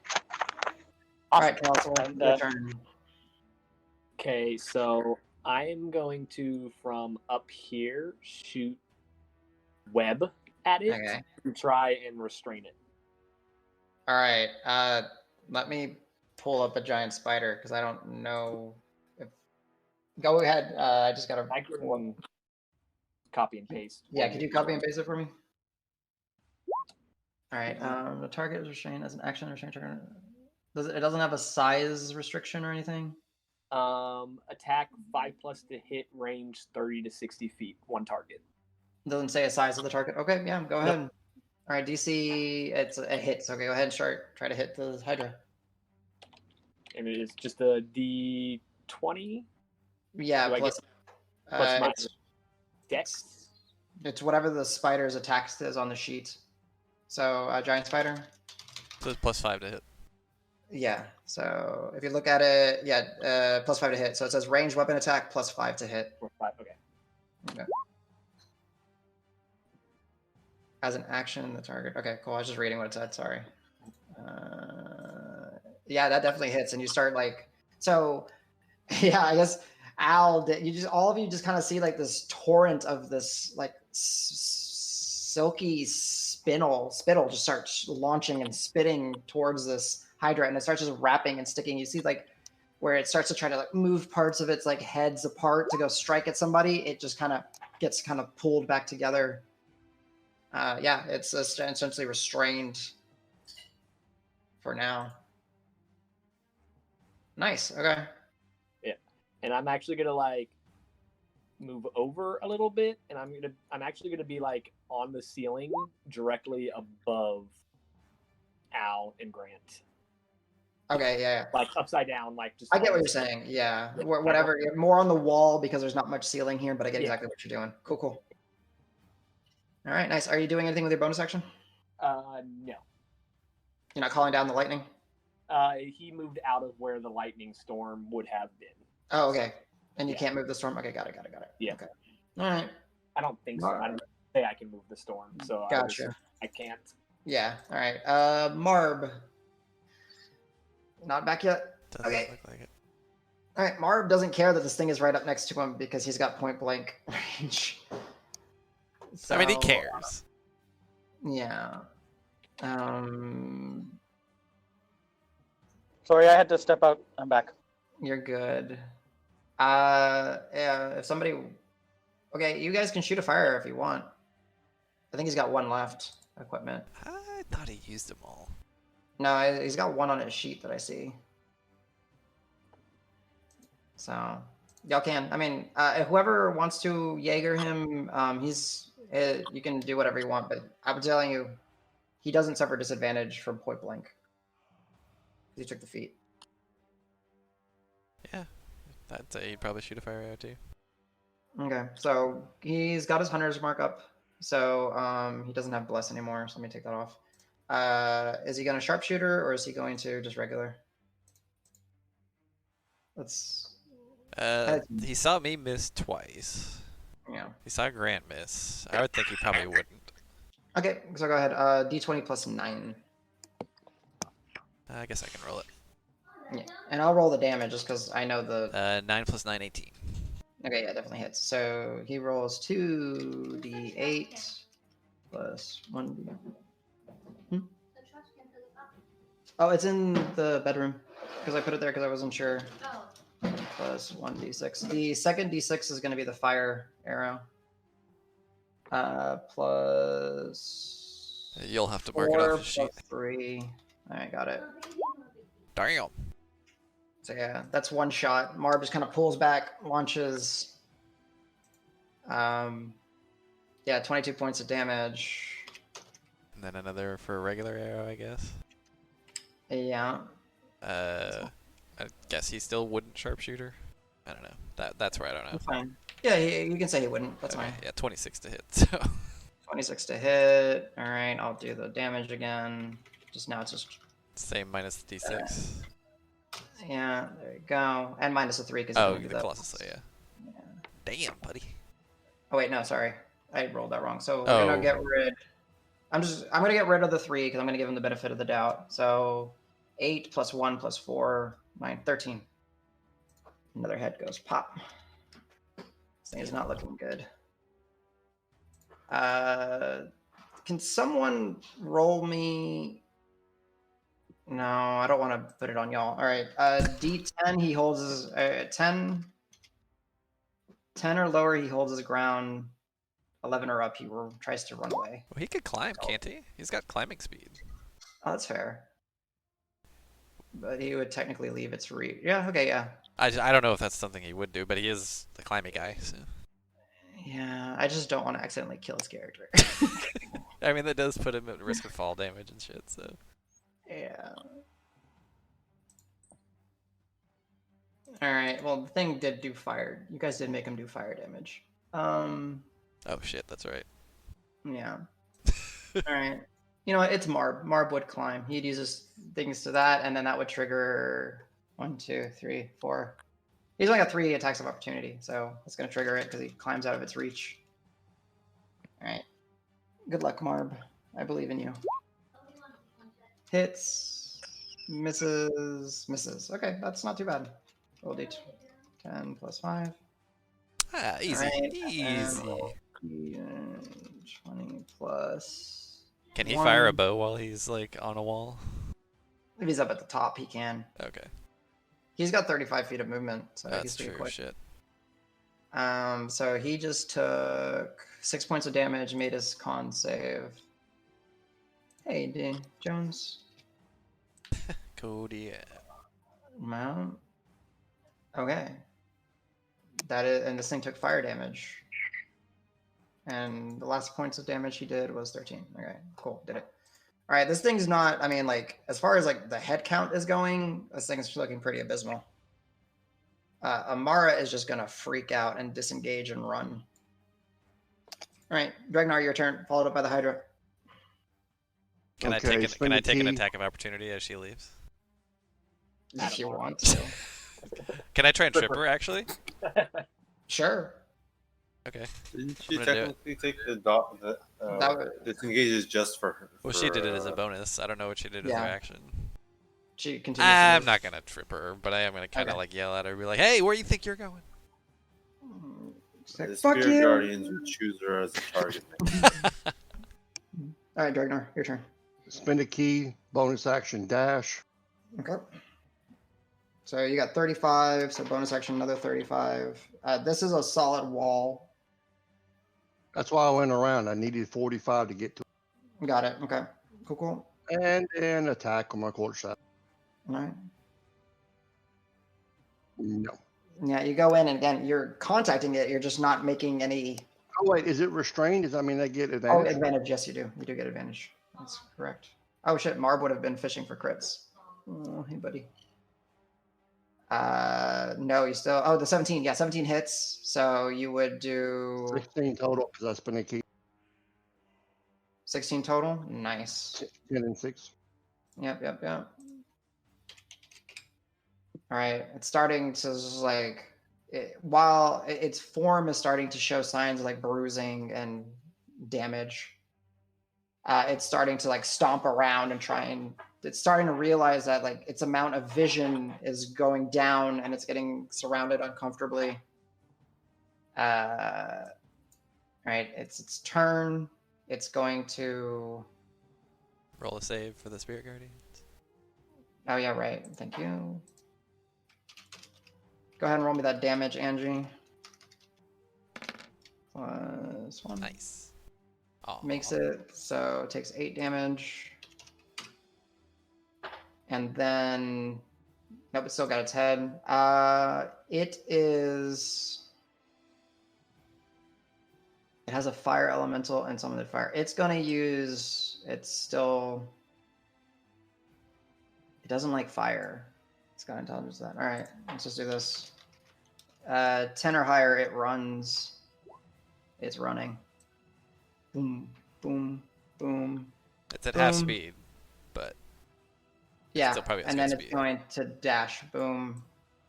All right, Calisor, your turn. Okay, so I'm going to, from up here, shoot web at it to try and restrain it. All right, let me pull up a giant spider because I don't know if. Go ahead. I just gotta. I can copy and paste. Yeah, could you copy and paste it for me? All right. The target is restrained as an action restraint target. It doesn't have a size restriction or anything? Attack 5+ to hit, range 30 to 60 feet, one target. It doesn't say a size of the target. Okay, yeah, go ahead. All right, DC, it's a hit. So okay, go ahead and try to hit the Hydra. And it is just a D20? Yeah, plus my dex? It's whatever the spider's attack is on the sheet. So, giant spider? So it's +5 to hit. Yeah, so if you look at it, yeah, +5 to hit. So it says ranged weapon attack +5 to hit. 5, okay. As an action, the target. Okay, cool. I was just reading what it said. Sorry. Yeah, that definitely hits, and you start like so. Yeah, I guess Al, all of you just kind of see like this torrent of this like silky spittle just starts launching and spitting towards this Hydra, and it starts just wrapping and sticking. You see like where it starts to try to like move parts of its like heads apart to go strike at somebody. It just kind of gets kind of pulled back together. Yeah, it's essentially restrained for now. Nice. Okay. Yeah, and I'm actually gonna like move over a little bit, and I'm actually gonna be like on the ceiling directly above Al and Grant. Okay. Yeah. Like upside down, like just. I get what you're saying. Yeah. Whatever. More on the wall because there's not much ceiling here, but I get exactly what you're doing. Cool. All right, nice. Are you doing anything with your bonus action? No. You're not calling down the lightning? He moved out of where the lightning storm would have been. Oh, okay. And you can't move the storm? Okay, got it. Yeah. Okay. All right. I don't think so. I don't say I can move the storm, so gotcha. I can't. Yeah, all right. Marb. Not back yet? Doesn't Okay. look like it. All right, Marb doesn't care that this thing is right up next to him because he's got point blank range. So, I mean, he cares. Yeah. Sorry, I had to step out. I'm back. You're good. Yeah, if somebody... Okay, you guys can shoot a fire if you want. I think he's got one left. Equipment. I thought he used them all. No, he's got one on his sheet that I see. So, Y'all can. I mean, whoever wants to Jaeger him, you can do whatever you want. But I'm telling you, he doesn't suffer disadvantage from point blank. He took the feat. Yeah, I'd say he'd probably shoot a fire arrow too. Okay, so he's got his hunter's mark up. So he doesn't have bless anymore. So let me take that off. Is he going to sharpshooter or is he going to just regular? Let's. He saw me miss twice. Yeah. He saw Grant miss. I would think he probably wouldn't. Okay, so go ahead. D20 plus 9. I guess I can roll it. Yeah, and I'll roll the damage just because I know the. 9 plus 9, 18. Okay, yeah, definitely hits. So he rolls 2d8 plus 1d. Oh, it's in the bedroom because I put it there because I wasn't sure. Plus 1d6. The second d6 is going to be the fire arrow. Plus. You'll have to mark it off the sheet. 3. All right, got it. Damn. So yeah, that's one shot. Marb just kind of pulls back, launches. 22 points of damage. And then another for a regular arrow, I guess. Yeah. I guess he still wouldn't sharpshooter. I don't know. That's where I don't know. That's fine. Yeah, you can say he wouldn't. That's fine. Yeah, 26 to hit. So 26 to hit. All right, I'll do the damage again. Just now, it's just. same minus the d6. Yeah, there you go. And minus a 3 because. Oh, the Colossus, yeah. Damn, buddy. Oh wait, no, sorry, I rolled that wrong. So we're gonna get rid. I'm gonna get rid of the 3 because I'm gonna give him the benefit of the doubt. So 8 plus 1 plus 4, 9, 13. Another head goes pop. This thing is not looking good. Can someone roll me? No, I don't want to put it on y'all. All right, D10. He holds his 10 or lower. He holds his ground. 11 or up, he tries to run away. Well, he could climb, can't he? He's got climbing speed. Oh, that's fair. But he would technically leave its reach. Yeah, okay, yeah. I don't know if that's something he would do, but he is the climbing guy. So. Yeah, I just don't want to accidentally kill his character. I mean, that does put him at risk of fall damage and shit, so. Yeah. Alright, well, the thing did do fire. You guys did make him do fire damage. Oh shit, that's right. Yeah. Alright. You know what? It's Marb. Marb would climb. He'd use his things to that, and then that would trigger 1, 2, 3, 4. He's only got 3 attacks of opportunity, so it's going to trigger it because he climbs out of its reach. Alright. Good luck, Marb. I believe in you. Hits. Misses. Okay, that's not too bad. Roll d 10 plus 5. Ah, easy. Right, Easy. 20 plus. Can he 1. fire a bow while he's like on a wall? If he's up at the top, he can. Okay. He's got 35 feet of movement, so That's he's pretty true. quick. Shit. So he just took 6 points of damage, made his con save. Hey, Dean Jones. Cody. Mount. Okay. That is, and this thing took fire damage. And the last points of damage he did was 13. Okay, cool, did it. All right, this thing's not, I mean, like, as far as like the head count is going, this thing's looking pretty abysmal. Amara is just gonna freak out and disengage and run. All right, Dregnar, your turn, followed up by the Hydra. Can I take an attack of opportunity as she leaves? If you want to. Can I try and trip her, actually? Sure. Okay. Didn't she I'm gonna do technically take the dot that disengages just for her? Well, she did it as a bonus. I don't know what she did as her action. She continues. I'm not gonna trip her, but I am gonna kind of like yell at her, be like, "Hey, where do you think you're going?" The Fuck Spirit you. Guardians would choose her as a target. All right, Dregnar, your turn. Spend a key, bonus action, dash. Okay. So you got 35, so bonus action, another 35. This is a solid wall. That's why I went around. I needed 45 to get to Got it. Okay. Cool. it. And then attack on my quarter staff. All right. No. Yeah, you go in and again, you're contacting it. You're just not making any. Oh wait, is it restrained? Does that mean they get Oh, advantage? advantage. Yes, you do. You do get advantage. That's correct. Oh shit, Marb would have been fishing for crits. Oh, hey buddy. No, you still. Oh, the 17. Yeah, 17 hits. So you would do 16 total because that's been a key. 16 total. Nice. 10 and 6. Yep. All right, it's starting to just like, while its form is starting to show signs of like bruising and damage, it's starting to like stomp around and try and it's starting to realize that like its amount of vision is going down and it's getting surrounded uncomfortably. Right, it's its turn. It's going to Roll a save for the Spirit Guardians. Oh yeah, right. Thank you. Go ahead and roll me that damage, Angie. +1. Nice. Oh, Makes it so it takes 8 damage. And then nope, it still got its head. It has a fire elemental and summoned fire. It's gonna use it doesn't like fire. It's got intelligence that. Alright, let's just do this. 10 or higher, it runs. It's running. Boom, boom, boom. it's at half boom. speed, but Yeah, still probably has and good then it's speed. going to dash. Boom,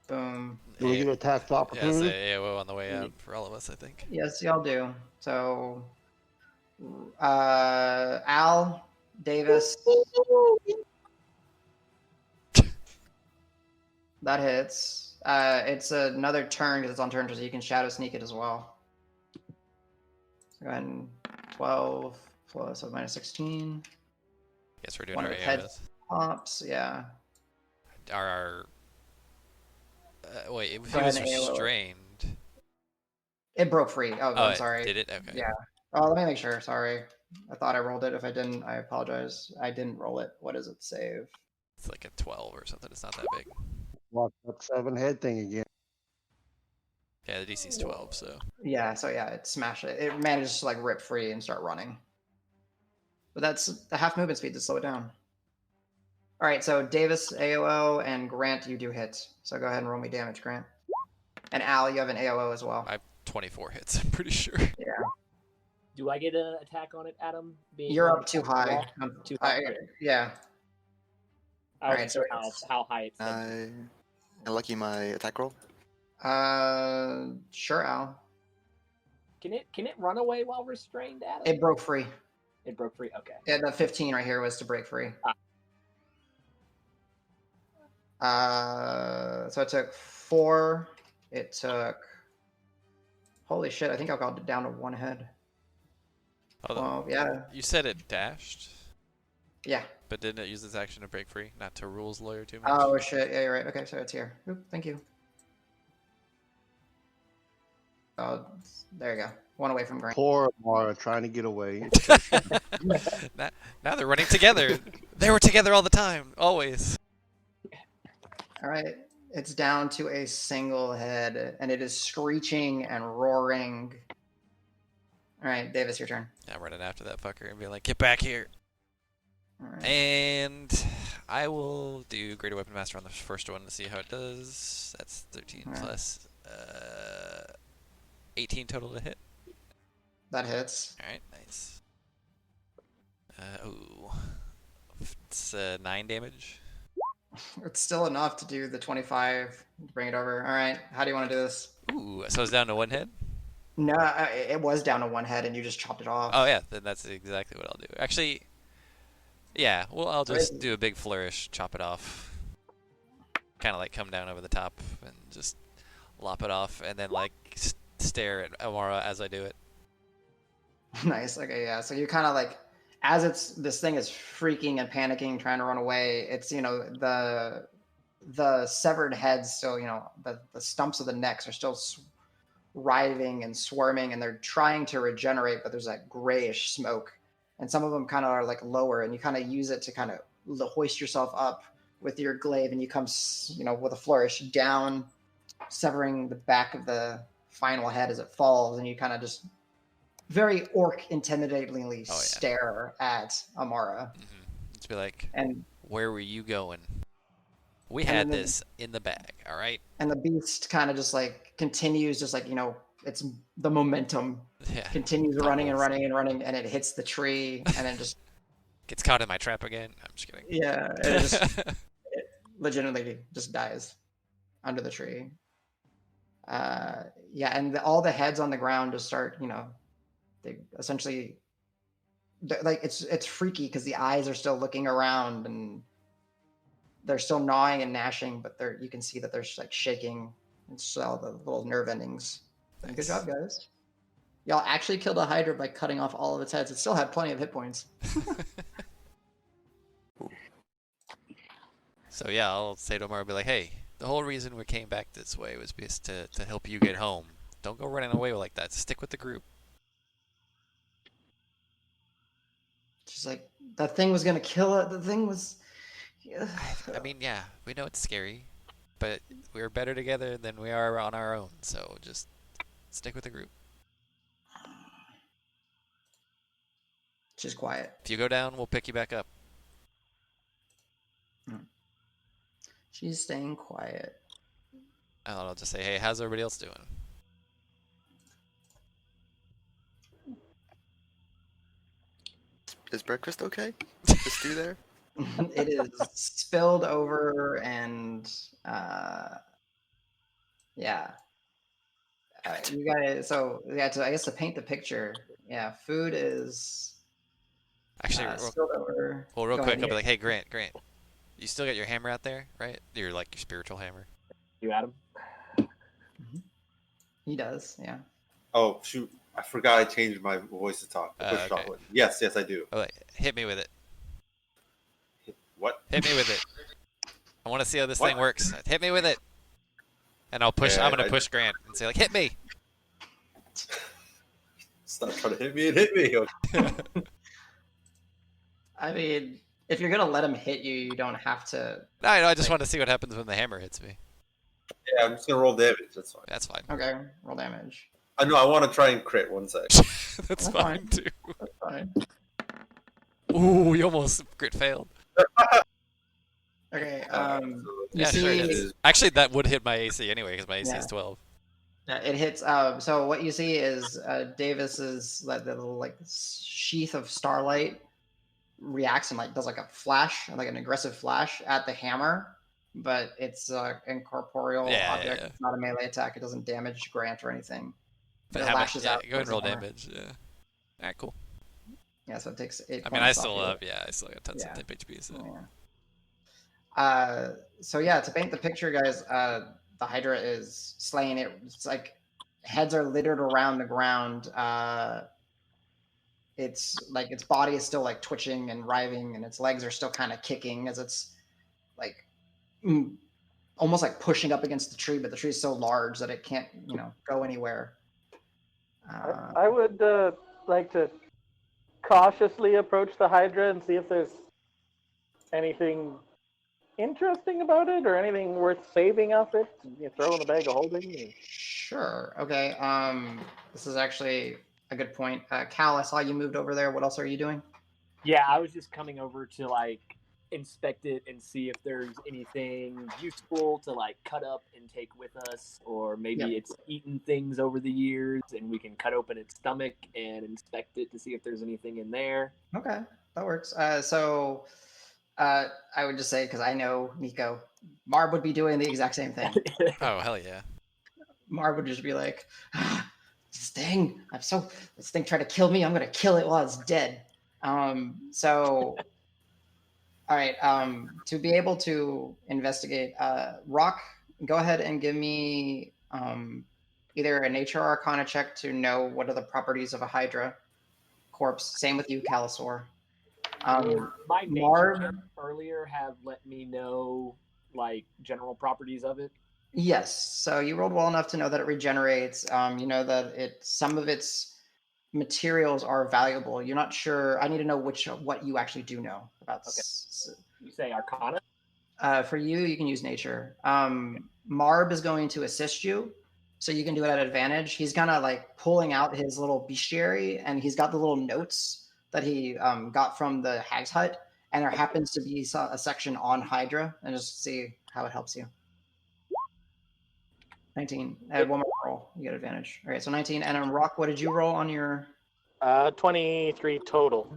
boom. Do we get attack Yeah, opportunity? say AOO on the way out for all of us, I think. Yes, y'all do. So, Al, Davis. That hits. It's another turn because it's on turn, so you can shadow sneak it as well. So go ahead and 12 plus minus 16. Guess we're doing One our of its head AOS. pops, yeah. Wait, if Go he was ahead and AOO. restrained. It broke free. Oh, I'm it sorry. did it? Okay. Yeah. Oh, let me make sure. Sorry. I thought I rolled it. If I didn't, I apologize. I didn't roll it. What does it save? It's like a 12 or something. It's not that big. Watch that 7 head thing again. Yeah, the DC's 12, so. Yeah, so yeah, it smashed it. It manages to like rip free and start running. But that's the half movement speed to slow it down. All right, so Davis, AOO, and Grant, you do hit. So go ahead and roll me damage, Grant. And Al, you have an AOO as well. I have 24 hits, I'm pretty sure. Yeah. Do I get an attack on it, Adam? You're up too high. Too high. Yeah. I Alright, wasn't so sure how high it's set. I lucky my attack roll. Sure, Al. Can it run away while restrained, Adam? It broke free. It broke free. Okay. Yeah, the 15 right here was to break free. So it took 4. It took. Holy shit! I think I got it down to 1 head. Well, yeah. You said it dashed, Yeah. but didn't it use its action to break free? Not to rules lawyer too much? Oh shit! Yeah, you're right. Okay, so it's here. Oop, thank you. Oh, there you go. 1 away from Grant. Poor Mara trying to get away. Now they're running together. They were together all the time, always. All right, it's down to a single head, and it is screeching and roaring. All right, Davis, your turn. I'm running after that fucker and being like, get back here. All right. And I will do Greater Weapon Master on the first one to see how it does. That's 13 Alright. plus 18 total to hit. That hits. Alright, nice. It's 9 damage. It's still enough to do the 25. Bring it over. All right, how do you want to do this? Ooh, so it's down to 1 head? No, it was down to 1 head, and you just chopped it off. Oh yeah, then that's exactly what I'll do. Actually, yeah, well, I'll just do a big flourish, chop it off. Kind of like come down over the top and just lop it off, and then like stare at Amara as I do it. Nice. Okay, yeah. So you kind of like, as this thing is freaking and panicking, trying to run away. It's the severed heads still, the stumps of the necks are still writhing and swarming, and they're trying to regenerate, but there's that grayish smoke, and some of them kind of are like lower, and you kind of use it to kind of hoist yourself up with your glaive, and you come with a flourish down severing the back of the final head as it falls, and you kind of just very orc intimidatingly stare at Amara. Just be like, and where were you going? We had this in the bag, all right? And the beast kind of just like continues, just like, it's the momentum continues running and running and running, and it hits the tree and then just gets caught in my trap again. I'm just kidding. Yeah, it legitimately just dies under the tree. And all the heads on the ground just start, they essentially, like, it's freaky because the eyes are still looking around and they're still gnawing and gnashing, but you can see that they're like shaking and all the little nerve endings. Nice. Good job, guys. Y'all actually killed a Hydra by cutting off all of its heads. It still had plenty of hit points. So yeah, I'll say to Marb, be like, hey, the whole reason we came back this way was because to help you get home. Don't go running away like that. Stick with the group. She's like, that thing was gonna kill it. The thing was... I mean, yeah, we know it's scary, but we're better together than we are on our own, so just stick with the group. She's quiet. If you go down, we'll pick you back up. She's staying quiet. I'll just say, hey, how's everybody else doing? Is breakfast okay? Is stew there? It is spilled over and you guys, so I guess to paint the picture, food is actually spilled over. Well, real quick, I'll be like, hey, Grant, you still got your hammer out there, right? Your spiritual hammer. You Adam? He does, yeah. Oh shoot! I forgot I changed my voice to talk. Okay. Yes, I do. Oh, wait, hit me with it. What? Hit me with it. I want to see how this thing works. Hit me with it. And I'll push. I'm gonna push Grant and say, like, hit me. Stop trying to hit me and hit me. I mean, if you're gonna let him hit you, you don't have to. No, I just want to see what happens when the hammer hits me. Yeah, I'm just gonna roll damage. That's fine. That's fine. Okay, roll damage. I know. I want to try and crit. One sec. That's fine too. That's fine. Ooh, you almost crit failed. Okay. Yeah, sure it is. Actually, that would hit my AC anyway because my AC is 12. It hits. So what you see is Davis's the little sheath of starlight reacts and does a flash, like an aggressive flash at the hammer, but it's an incorporeal object. It's not a melee attack. It doesn't damage Grant or anything. But how much? Go ahead and roll damage. Yeah. All right, cool. Yeah, so it takes 8 I mean, I still got tons of temp HP. So. To paint the picture, guys, the Hydra is slaying it. It's like heads are littered around the ground. It's like its body is still twitching and writhing, and its legs are still kind of kicking as it's almost pushing up against the tree, but the tree is so large that it can't, go anywhere. I would like to cautiously approach the Hydra and see if there's anything interesting about it or anything worth saving off it. You throw in the bag of holding. Sure. Okay. This is actually a good point. Cal, I saw you moved over there. What else are you doing? Yeah, I was just coming over to inspect it and see if there's anything useful to cut up and take with us, or maybe it's eaten things over the years and we can cut open its stomach and inspect it to see if there's anything in there. Okay, that works. I would just say, because I know Nico, Marb would be doing the exact same thing. Oh, hell yeah. Marb would just be like, this thing tried to kill me. I'm going to kill it while it's dead. All right, to be able to investigate, Roque, go ahead and give me either a nature or arcana check to know what are the properties of a Hydra corpse. Same with you, Calisor. My nature check earlier have let me know general properties of it. Yes, so you rolled well enough to know that it regenerates. You know that some of its materials are valuable. You're not sure. I need to know what you actually do know about. Okay. You say arcana? For you can use nature. Marb is going to assist you, so you can do it at advantage. He's kind of like pulling out his little bestiary, and he's got the little notes that he got from the Hag's Hut, and there happens to be a section on Hydra, and just see how it helps you. 19. Add one more roll. You get advantage. All right, so 19. And on Roque, what did you roll on your? 23 total.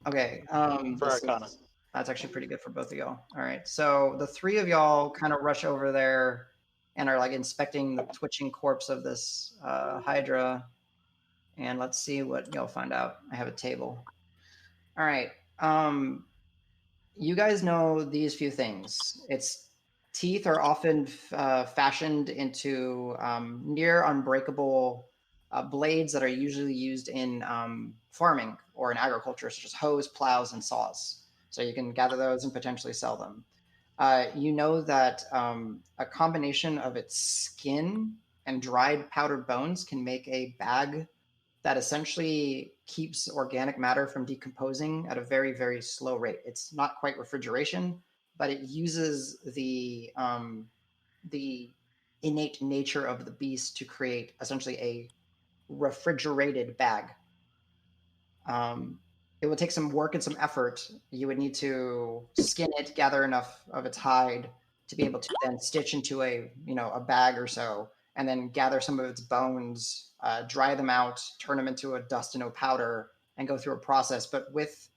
Okay. For Arcana. That's actually pretty good for both of y'all. All right, so the three of y'all kind of rush over there and are like inspecting the twitching corpse of this Hydra. And let's see what y'all find out. I have a table. All right. You guys know these few things. Its teeth are often fashioned into near unbreakable blades that are usually used in farming or in agriculture, such as hoes, plows, and saws. So you can gather those and potentially sell them. You know that a combination of its skin and dried powdered bones can make a bag that essentially keeps organic matter from decomposing at a very, very slow rate. It's not quite refrigeration, but it uses the innate nature of the beast to create essentially a refrigerated bag. It would take some work and some effort. You would need to skin it, gather enough of its hide to be able to then stitch into a bag or so, and then gather some of its bones, dry them out, turn them into a dust to no powder, and go through a process. But with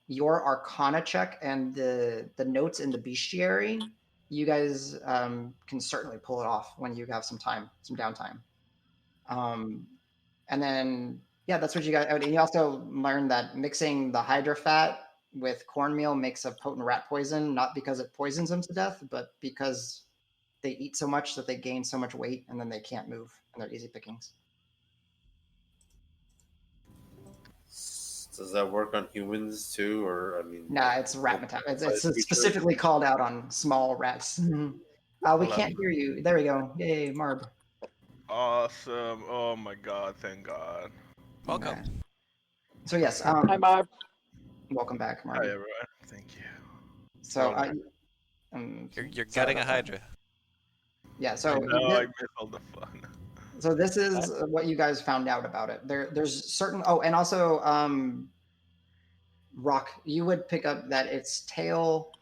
your Arcana check and the notes in the bestiary, you guys can certainly pull it off when you have some time, some downtime. And then, yeah, that's what you got. And you also learned that mixing the Hydra fat with cornmeal makes a potent rat poison, not because it poisons them to death, but because they eat so much that they gain so much weight and then they can't move and they're easy pickings. Does that work on humans too, or I mean? Nah, it's rat metabolism. It's specifically called out on small rats. We can't hear you. There we go. Yay, Marb. Awesome. Oh my god, thank God. Welcome. Okay. So yes, Hi, Marb. welcome back, Marb. Hi everyone. Thank you. So You're gutting a Hydra. Yeah, so I know, I miss all the fun. So this is what you guys found out about it. There's certain. Oh, and also, Roque, you would pick up that its tail.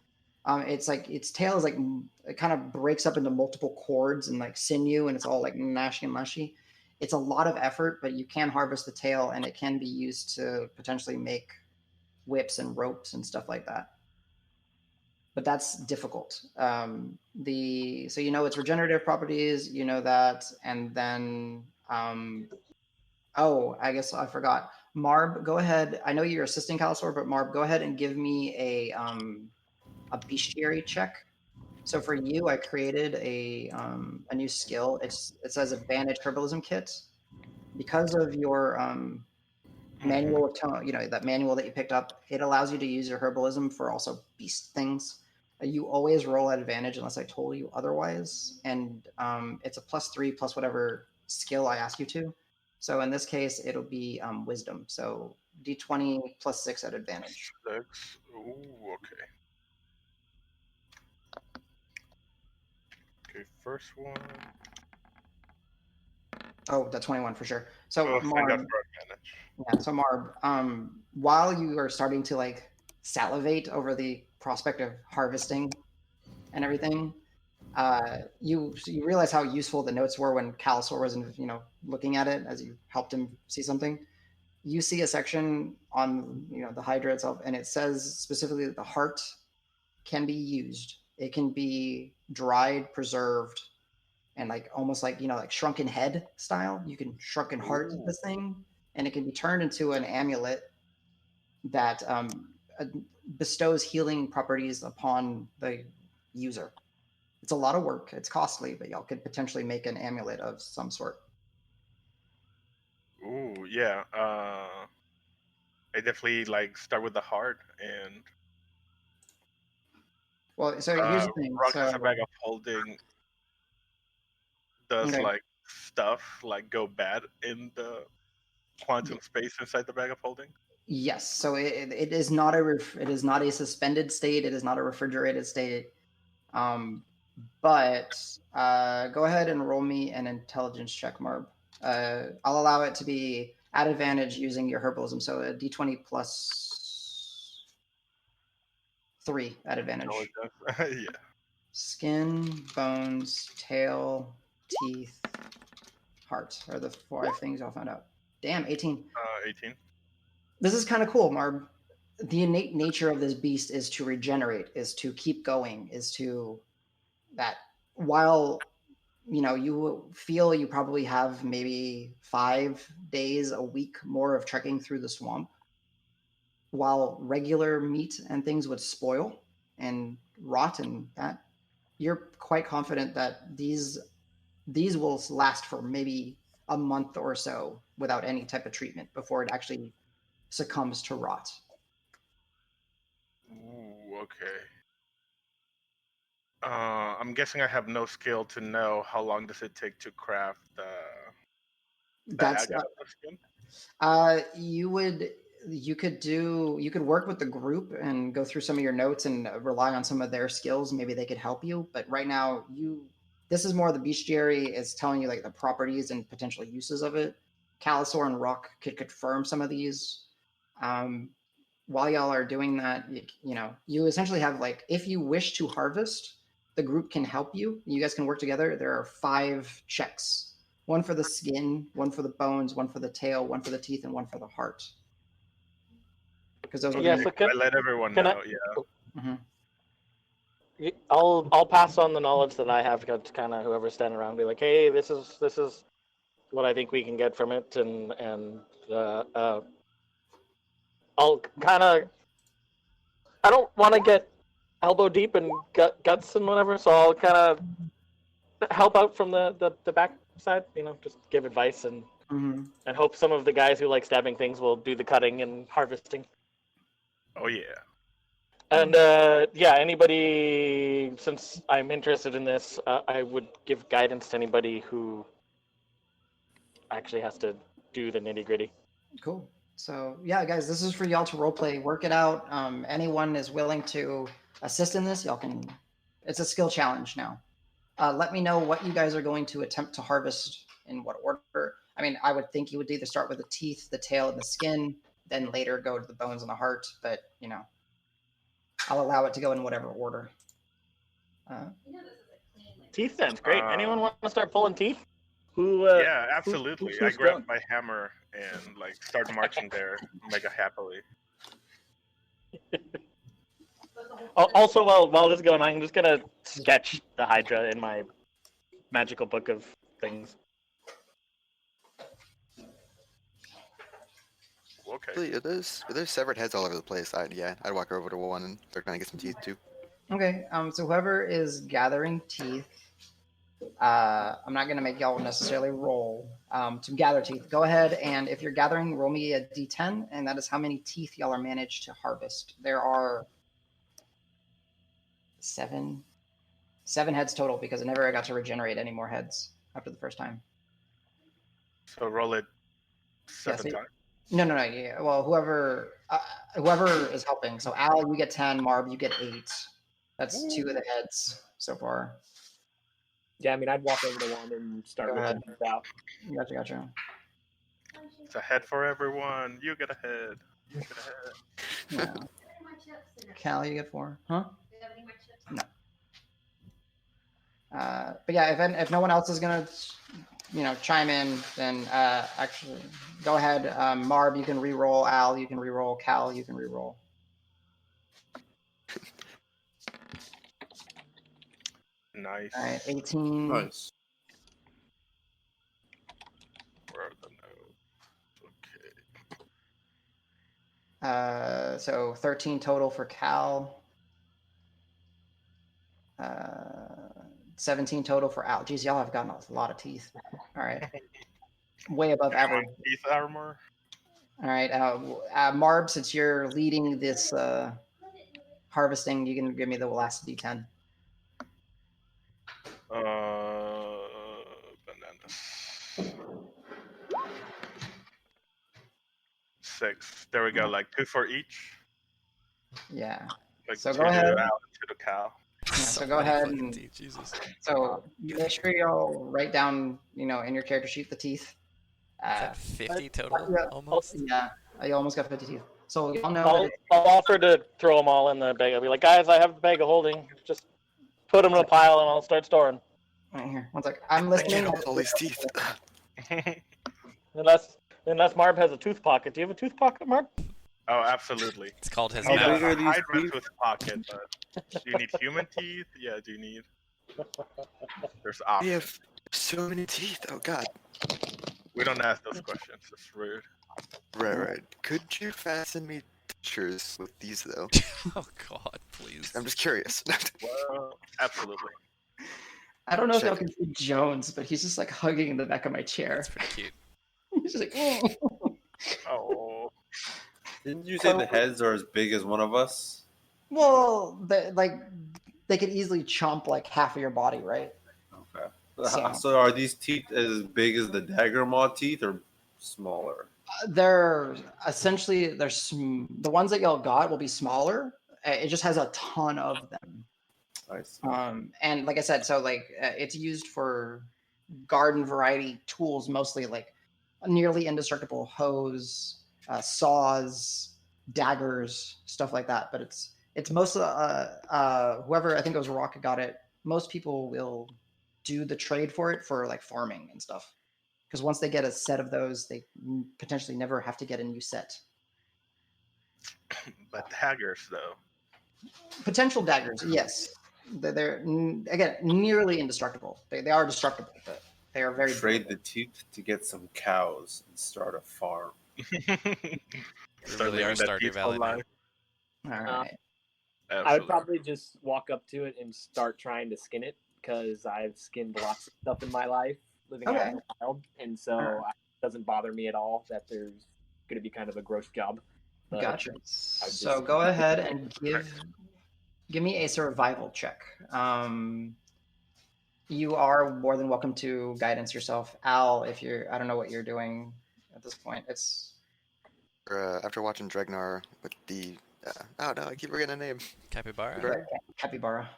Its tail is like it kind of breaks up into multiple cords and like sinew, and it's all like gnashy and mushy. It's a lot of effort, but you can harvest the tail, and it can be used to potentially make whips and ropes and stuff like that. But that's difficult. So its regenerative properties, you know that, and then I guess I forgot. Marb, go ahead. I know you're assisting Calisor, but Marb, go ahead and give me a bestiary check. So for you, I created a new skill. It says Advantage Herbalism Kit. Because of your manual of tone, that manual that you picked up, it allows you to use your herbalism for also beast things. You always roll at advantage unless I told you otherwise, and it's a +3 plus whatever skill I ask you to. So in this case, it'll be wisdom. So d20 plus 6 at advantage. 6. Ooh, okay. Okay, first one. Oh, that's 21 for sure. So thank God Marb, for advantage. yeah. So Marb, while you are starting to like salivate over the prospect of harvesting and everything, you realize how useful the notes were when Calisor was, looking at it as you helped him see something. You see a section on, the Hydra itself, and it says specifically that the heart can be used. It can be dried, preserved, and like almost like like shrunken head style. You can shrunken heart this thing, and it can be turned into an amulet that bestows healing properties upon the user. It's a lot of work. It's costly, but y'all could potentially make an amulet of some sort. Ooh, yeah. I definitely start with the heart and. Well, so here's the thing. Roque as a bag of holding does Okay. stuff go bad in the quantum space inside the bag of holding. Yes. So it is not a suspended state. It is not a refrigerated state. but go ahead and roll me an intelligence check, Marb. I'll allow it to be at advantage using your herbalism, so a d20 plus 3 at advantage. Yeah. Skin, bones, tail, teeth, heart are the 5 things I'll find out. Damn, 18. 18. This is kind of cool, Marb. The innate nature of this beast is to regenerate, is to keep going, is to that while you feel you probably have maybe 5 days a week more of trekking through the swamp, while regular meat and things would spoil and rot and that, you're quite confident that these will last for maybe a month or so without any type of treatment before it actually succumbs to rot. Ooh, okay. I'm guessing I have no skill to know how long does it take to craft the That's bag out of the skin. you could work with the group and go through some of your notes and rely on some of their skills. Maybe they could help you, but right now this is more the bestiary is telling you like the properties and potential uses of it. Calisor and Roque could confirm some of these. While y'all are doing that, you essentially have like, if you wish to harvest, the group can help you. You guys can work together. There are 5 checks. 1 for the skin, 1 for the bones, 1 for the tail, 1 for the teeth, and 1 for the heart. Because those are Yeah, the so I let everyone can I- know. Yeah. Mhm. I'll pass on the knowledge that I have to kind of whoever's standing around, be like, hey, this is what I think we can get from it, and I'll kind of, I don't want to get elbow deep in guts and whatever, so I'll kind of help out from the back side, just give advice and hope some of the guys who like stabbing things will do the cutting and harvesting. Oh yeah. And yeah, anybody, since I'm interested in this, I would give guidance to anybody who actually has to do the nitty gritty. Cool. So yeah, guys, this is for y'all to roleplay, work it out. Anyone is willing to assist in this, y'all can. It's a skill challenge now. Let me know what you guys are going to attempt to harvest in what order. I mean, I would think you would either start with the teeth, the tail, and the skin, then later go to the bones and the heart. But I'll allow it to go in whatever order. Teeth sounds great. Anyone want to start pulling teeth? Yeah, absolutely. I who's grabbed my hammer and like start marching there mega happily. Also, while this is going on, I'm just gonna sketch the Hydra in my magical book of things. Okay. Actually, there's severed heads all over the place. I'd walk over to one and start trying to get some teeth too. Okay. So whoever is gathering teeth, I'm not going to make y'all necessarily roll to gather teeth. Go ahead, and if you're gathering, roll me a d10, and that is how many teeth y'all are managed to harvest. There are 7 heads total because I never got to regenerate any more heads after the first time. So roll it 7 see- times. No. Yeah. Well, whoever is helping. So Al, you get 10. Marb, you get 8. That's 2 of the heads so far. Yeah, I mean, I'd walk over to one and start Go ripping ahead. these out. Gotcha. It's a head for everyone. You get a head. You get a head. Yeah. Cal, you get 4. Huh? No. But yeah, if no one else is gonna, chime in, then actually, go ahead. Marb, you can re-roll. Al, you can re-roll. Cal, you can re-roll. Nice. All right, 18. Nice. Where are the notes? Okay. So 13 total for Cal. 17 total for Al. Geez, y'all have gotten a lot of teeth. All right. Way above average. Teeth armor. All right. Marb, since you're leading this harvesting, you can give me the last d10. Bananas. 6. There we go. Like 2 for each. Yeah. Like So 2 go to ahead. Al and 2 to Cal. Yeah. So go many ahead fucking and teeth, Jesus. so make sure you all write down, in your character sheet the teeth. Is that 50 total? Yeah. Almost? Yeah, I almost got 50 teeth. So y'all know that I'll offer to throw them all in the bag. I'll be like, guys, I have a bag of holding. Just put them in a pile and I'll start storing. right here. One sec. I'm I listening. can't hold all these teeth. Unless Marb has a tooth pocket. Do you have a tooth pocket, Marb? Oh, absolutely. It's called his You need How mouth. big are a these Hydra teeth? tooth pocket, but do you need human teeth? Yeah, do you need? There's We options. have so many teeth. Oh god. We don't ask those questions. It's rude. Right. Could you fasten me pictures with these though? Oh god, please. I'm just curious. Well, absolutely. I don't know if y'all Check. can see Jones, but he's just like hugging in the back of my chair. That's pretty cute. He's just like, Oh, Didn't you say the heads are as big as one of us? well, they could easily chomp like half of your body, right? Okay. So- So are these teeth as big as the dagger maw teeth or smaller? They're essentially the ones that y'all got will be smaller. It just has a ton of them. I see. And like I said, so it's used for garden variety tools, mostly like nearly indestructible hoes, saws, daggers, stuff like that. But it's mostly whoever, I think it was Roque got it. Most people will do the trade for it for like farming and stuff. Because once they get a set of those, they potentially never have to get a new set. but daggers though. Potential daggers, yes. They're again nearly indestructible. They are destructible, but they are very Trade the durable. teeth to get some cows and start a farm. Start really are living that Stardew peaceful Valley now. life. All right. I would Absolutely. probably just walk up to it and start trying to skin it because I've skinned lots of stuff in my life living out in the wild, and so it doesn't bother me at all that there's going to be kind of a gross job. But Gotcha. just- So go ahead and give me a survival check. You are more than welcome to guidance yourself, Al. If I don't know what you're doing at this point. It's After watching Dregnar with the oh no, I keep forgetting the name. Capybara? Capybara.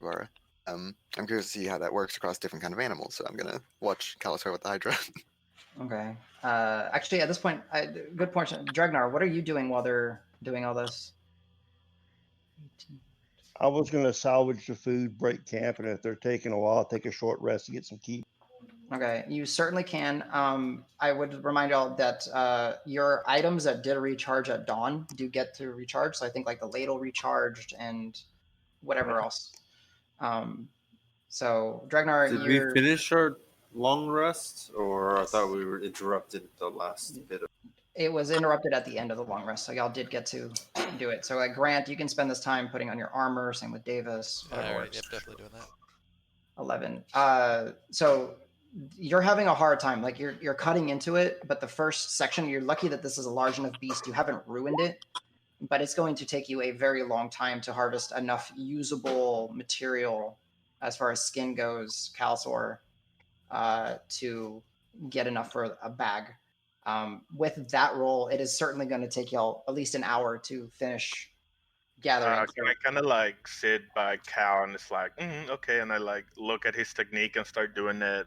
Vara. I'm curious to see how that works across different kind of animals. So I'm gonna watch Calisor with the Hydra. Okay. Actually, at this point, good point. Dregnar, what are you doing while they're doing all this? I was going to salvage the food, break camp, and if they're taking a while, take a short rest to get some keep. Okay, you certainly can. I would remind y'all that your items that did recharge at dawn do get to recharge. So I think like the ladle recharged and whatever else. So Dregnar, Did we finish our long rest, or I thought we were interrupted at the last bit of? It was interrupted at the end of the long rest, so y'all did get to do it. So like Grant, you can spend this time putting on your armor. Same with Davis. All whatever right, works. yep, definitely doing that. 11. So you're having a hard time. Like you're cutting into it, but the first section, you're lucky that this is a large enough beast. You haven't ruined it, but it's going to take you a very long time to harvest enough usable material as far as skin goes, Calisor, to get enough for a bag. With that roll, it is certainly going to take y'all at least an hour to finish gathering. Can I kind of like sit by Cal and it's like, okay, and I like look at his technique and start doing it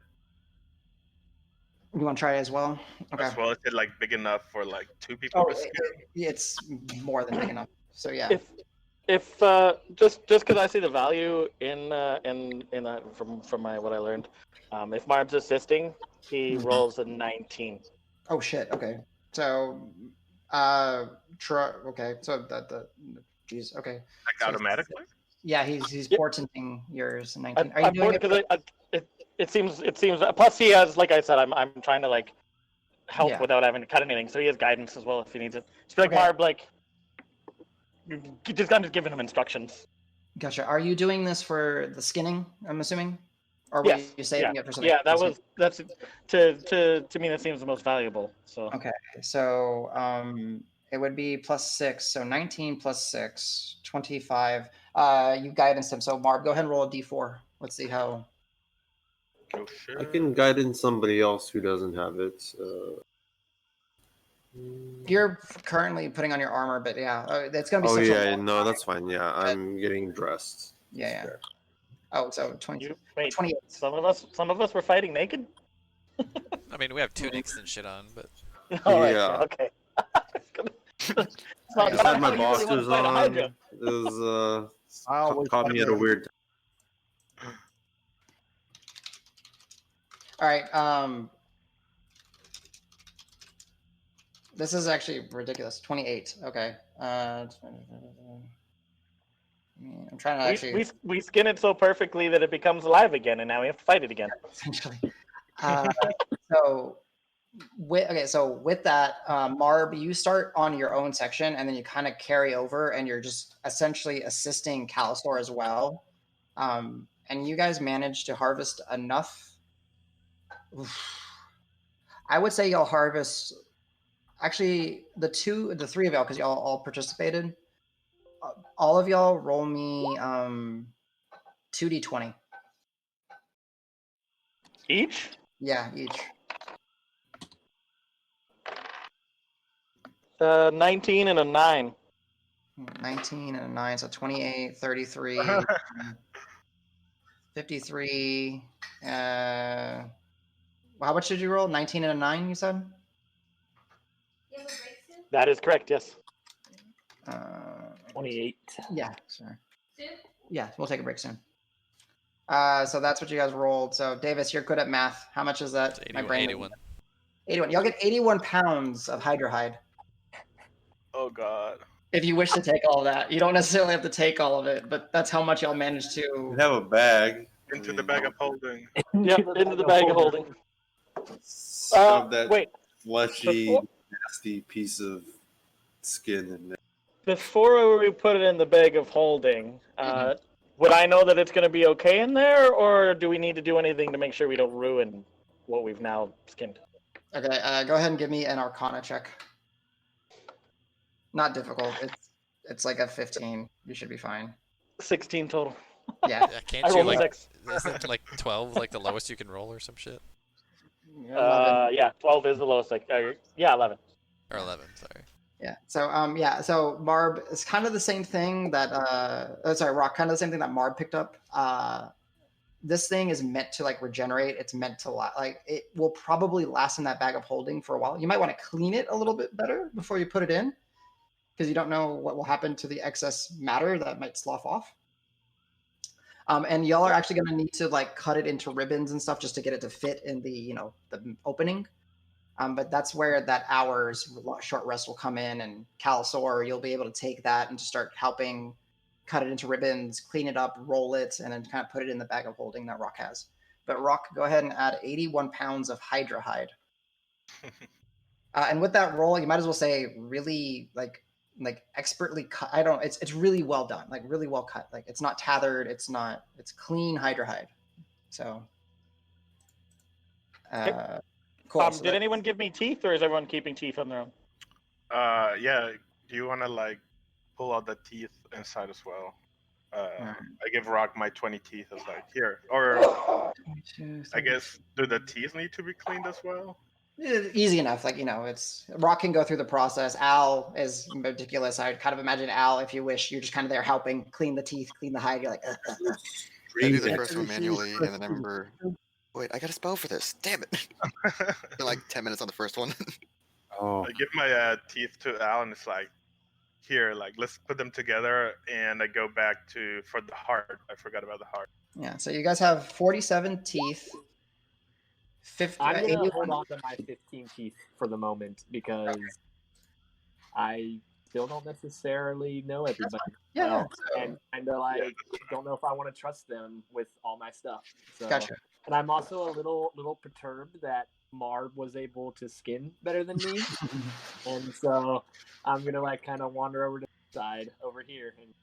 You want to try it as well? Okay. as well. Is it like big enough for like two people to skin? It's more than big enough. So yeah. If just because I see the value in that from what I learned, if Marb's assisting, he rolls a 19. Oh shit. Okay. So, okay. So the geez. Okay. Like So automatically? yeah, he's Yep. portenting yours 19. Are you doing it? because it seems plus he has, like I said, I'm trying to like help Yeah. without having to cut anything, so he has guidance as well if he needs it. Just be like, Okay. Marb, like I'm just giving him instructions. Gotcha. Are you doing this for the skinning? I'm assuming, or were Yes. you saving it for something? Yeah, else? that's to me that seems the most valuable. So Okay. So it would be +6. So 19 plus 6, 25. You guidance him. So Marb, go ahead and roll a d4. Let's see how. Oh shit. I can guide in somebody else who doesn't have it. You're currently putting on your armor, but yeah, it's gonna be. Oh such a yeah, long no, time. that's fine. Yeah, I'm getting dressed. Yeah, yeah. There. Oh, so 20, You wait. 28. Some of us were fighting naked. I mean, we have tunics and shit on, but All right. Yeah. Okay. It's I not just had my how you really want to boxers fight a on. Hydra. It was I always caught me at a weird time. All right. This is actually ridiculous. 28. Okay. I'm trying to actually. We skin it so perfectly that it becomes alive again, and now we have to fight it again. Essentially. So with that, Marb, you start on your own section, and then you kind of carry over, and you're just essentially assisting Calisor as well. And you guys managed to harvest enough. I would say y'all harvest. Actually, the three of y'all, because y'all all participated. All of y'all roll me 2d20. Each? Yeah, each. 19 and a 9. 19 and a 9, so 28, 33, 53. How much did you roll? 19 and a 9, you said? That is correct, yes. 28. Yeah, sure. Yeah, we'll take a break soon. So that's what you guys rolled. So, Davis, you're good at math. How much is that? it's 81. 81. Y'all get 81 pounds of Hydra hide. Oh God. If you wish to take all of that. You don't necessarily have to take all of it, but that's how much y'all managed to. You have a bag. Into the bag of holding. Yep, into the bag of holding. Shove that Wait. fleshy, Before- nasty piece of skin in there. Before we put it in the bag of holding, would I know that it's going to be okay in there, or do we need to do anything to make sure we don't ruin what we've now skinned? Okay, go ahead and give me an Arcana check. Not difficult. It's like a 15. You should be fine. 16 total. Yeah. Yeah, can't I you rolled a like? 6. Isn't like 12 like the lowest you can roll or some shit? 11. Yeah, 12 is the lowest. Yeah, 11. Or 11, sorry. Yeah. So Marb is kind of the same thing that Roque, kind of the same thing that Marb picked up. This thing is meant to like regenerate. It's meant to like it will probably last in that bag of holding for a while. You might want to clean it a little bit better before you put it in, because you don't know what will happen to the excess matter that might slough off. And y'all are actually going to need to like cut it into ribbons and stuff just to get it to fit in the the opening. But that's where that hour's short rest will come in, and Calisor, you'll be able to take that and just start helping cut it into ribbons, clean it up, roll it, and then kind of put it in the bag of holding that Roque has. But Roque, go ahead and add 81 pounds of Hydra hide. And with that roll, you might as well say really like expertly cut. It's really well done, like really well cut. Like it's not tethered, it's clean Hydra hide. So cool. Did anyone give me teeth, or is everyone keeping teeth on their own? Yeah. Do you want to like pull out the teeth inside as well? I give Roque my 20 teeth as like here, or I guess do the teeth need to be cleaned as well? Easy enough. Like, it's Roque can go through the process. Al is ridiculous. I'd kind of imagine Al, if you wish, you're just kind of there helping clean the teeth, clean the hide. You're like, I do the first one manually, and then I remember, wait, I got a spell for this. Damn it! Spent like 10 minutes on the first one. Oh, I give my teeth to Al, and it's like, here, like let's put them together, and I go back for the heart. I forgot about the heart. Yeah. So you guys have 47 teeth. I'm gonna hold on to my 15 teeth for the moment because I still don't necessarily know everybody. Yeah. And kind of like don't know if I want to trust them with all my stuff. So, Gotcha. And I'm also a little perturbed that Marb was able to skin better than me, and so I'm gonna like kind of wander over to the side over here. And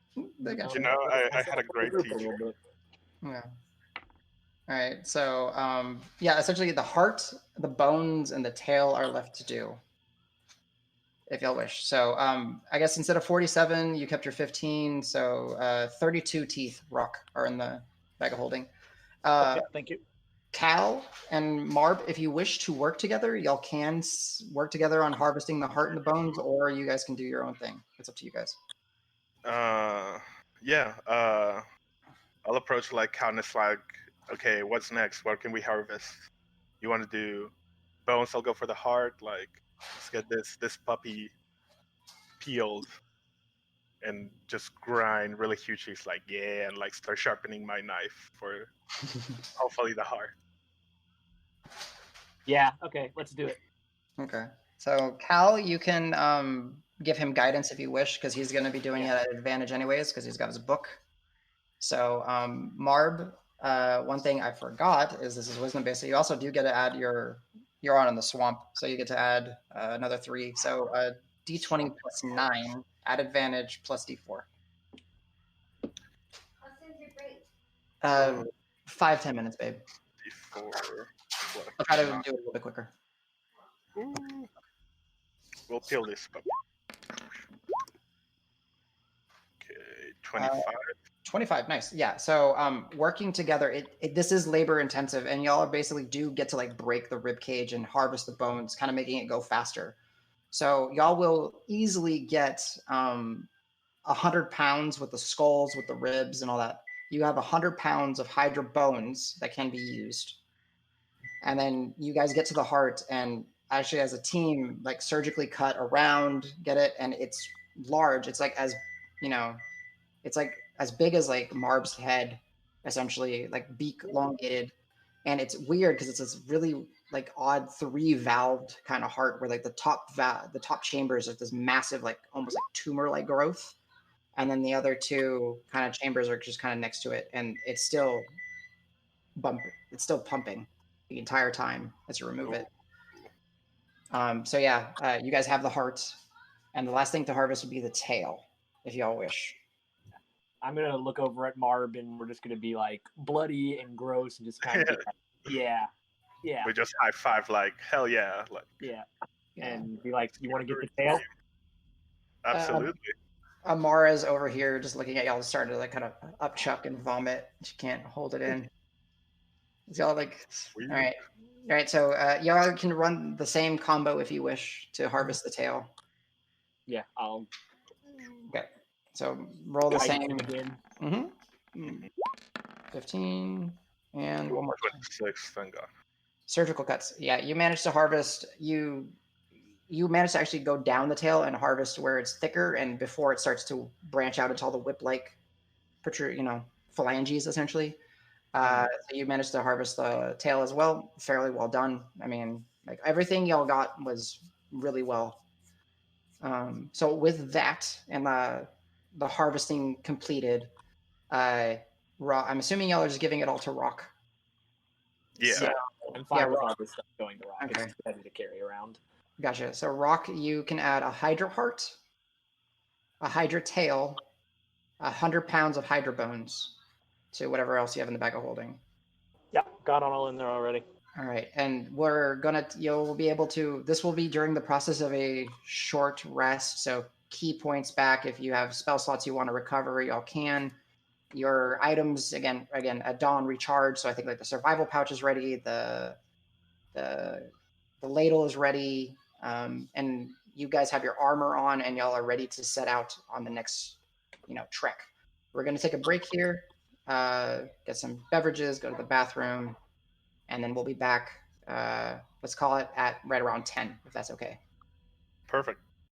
I had a great teacher. Yeah. All right. So essentially the heart, the bones, and the tail are left to do, if y'all wish. So I guess instead of 47, you kept your 15. So 32 teeth, Roque, are in the bag of holding. Okay, thank you. Cal and Marb, if you wish to work together, y'all can work together on harvesting the heart and the bones, or you guys can do your own thing. It's up to you guys. Yeah. I'll approach like Countess like, okay, what's next? What can we harvest? You want to do bones? I'll go for the heart. Like, let's get this puppy peeled and just grind really huge. He's like, yeah, and like start sharpening my knife for hopefully the heart. Yeah. Okay. Let's do it. Okay. So Cal, you can give him guidance if you wish, because he's going to be doing it at advantage anyways, because he's got his book. So Marb, one thing I forgot is this is wisdom based. So you also do get to add you're on in the swamp, so you get to add another 3. So D20 plus 9 at advantage plus D4. 5-10 minutes, babe. D4. I'll try to do it a little bit quicker. Ooh. We'll peel this puppy. Okay, 25. 25, nice. Yeah. So working together, this is labor intensive, and y'all basically do get to like break the rib cage and harvest the bones, kind of making it go faster. So y'all will easily get 100 pounds with the skulls, with the ribs and all that. You have 100 pounds of Hydra bones that can be used. And then you guys get to the heart and actually as a team, like surgically cut around, get it. And it's large. It's like it's like as big as like Marb's head, essentially, like beak elongated. And it's weird because it's this really like odd 3-valved kind of heart where like the top chambers are this massive, like almost like tumor-like growth. And then the other 2 kind of chambers are just kind of next to it. And it's still pumping the entire time as you remove it. So yeah, you guys have the heart. And the last thing to harvest would be the tail, if y'all wish. I'm gonna look over at Marb and we're just gonna be like bloody and gross and just kind of yeah. We just high five like hell yeah, like and be like, you want to get the tail? Absolutely. Amara's over here just looking at y'all, starting to like kind of upchuck and vomit. She can't hold it in. It's y'all like, all right. So y'all can run the same combo if you wish to harvest the tail. Yeah, I'll. Okay. So roll the same again. 15 and one more. 26. Thank God. Surgical cuts. Yeah, you managed to harvest. You managed to actually go down the tail and harvest where it's thicker and before it starts to branch out into all the whip-like phalanges, essentially. So you managed to harvest the tail as well. Fairly well done. I mean, like everything y'all got was really well. So with that and the harvesting completed, I'm assuming y'all are just giving it all to Roque. Yeah. So, I'm fine with all this stuff going to Roque. Okay. It's heavy to carry around. Gotcha. So Roque, you can add a Hydra heart, a Hydra tail, 100 pounds of Hydra bones to whatever else you have in the bag of holding. Yeah, got it all in there already. All right, and you'll be able to. This will be during the process of a short rest. So key points back. If you have spell slots you want to recover, y'all can. Your items again at dawn recharge. So I think like the survival pouch is ready. The ladle is ready. And you guys have your armor on and y'all are ready to set out on the next, trek. We're going to take a break here, get some beverages, go to the bathroom, and then we'll be back, let's call it at right around 10, if that's okay. Perfect.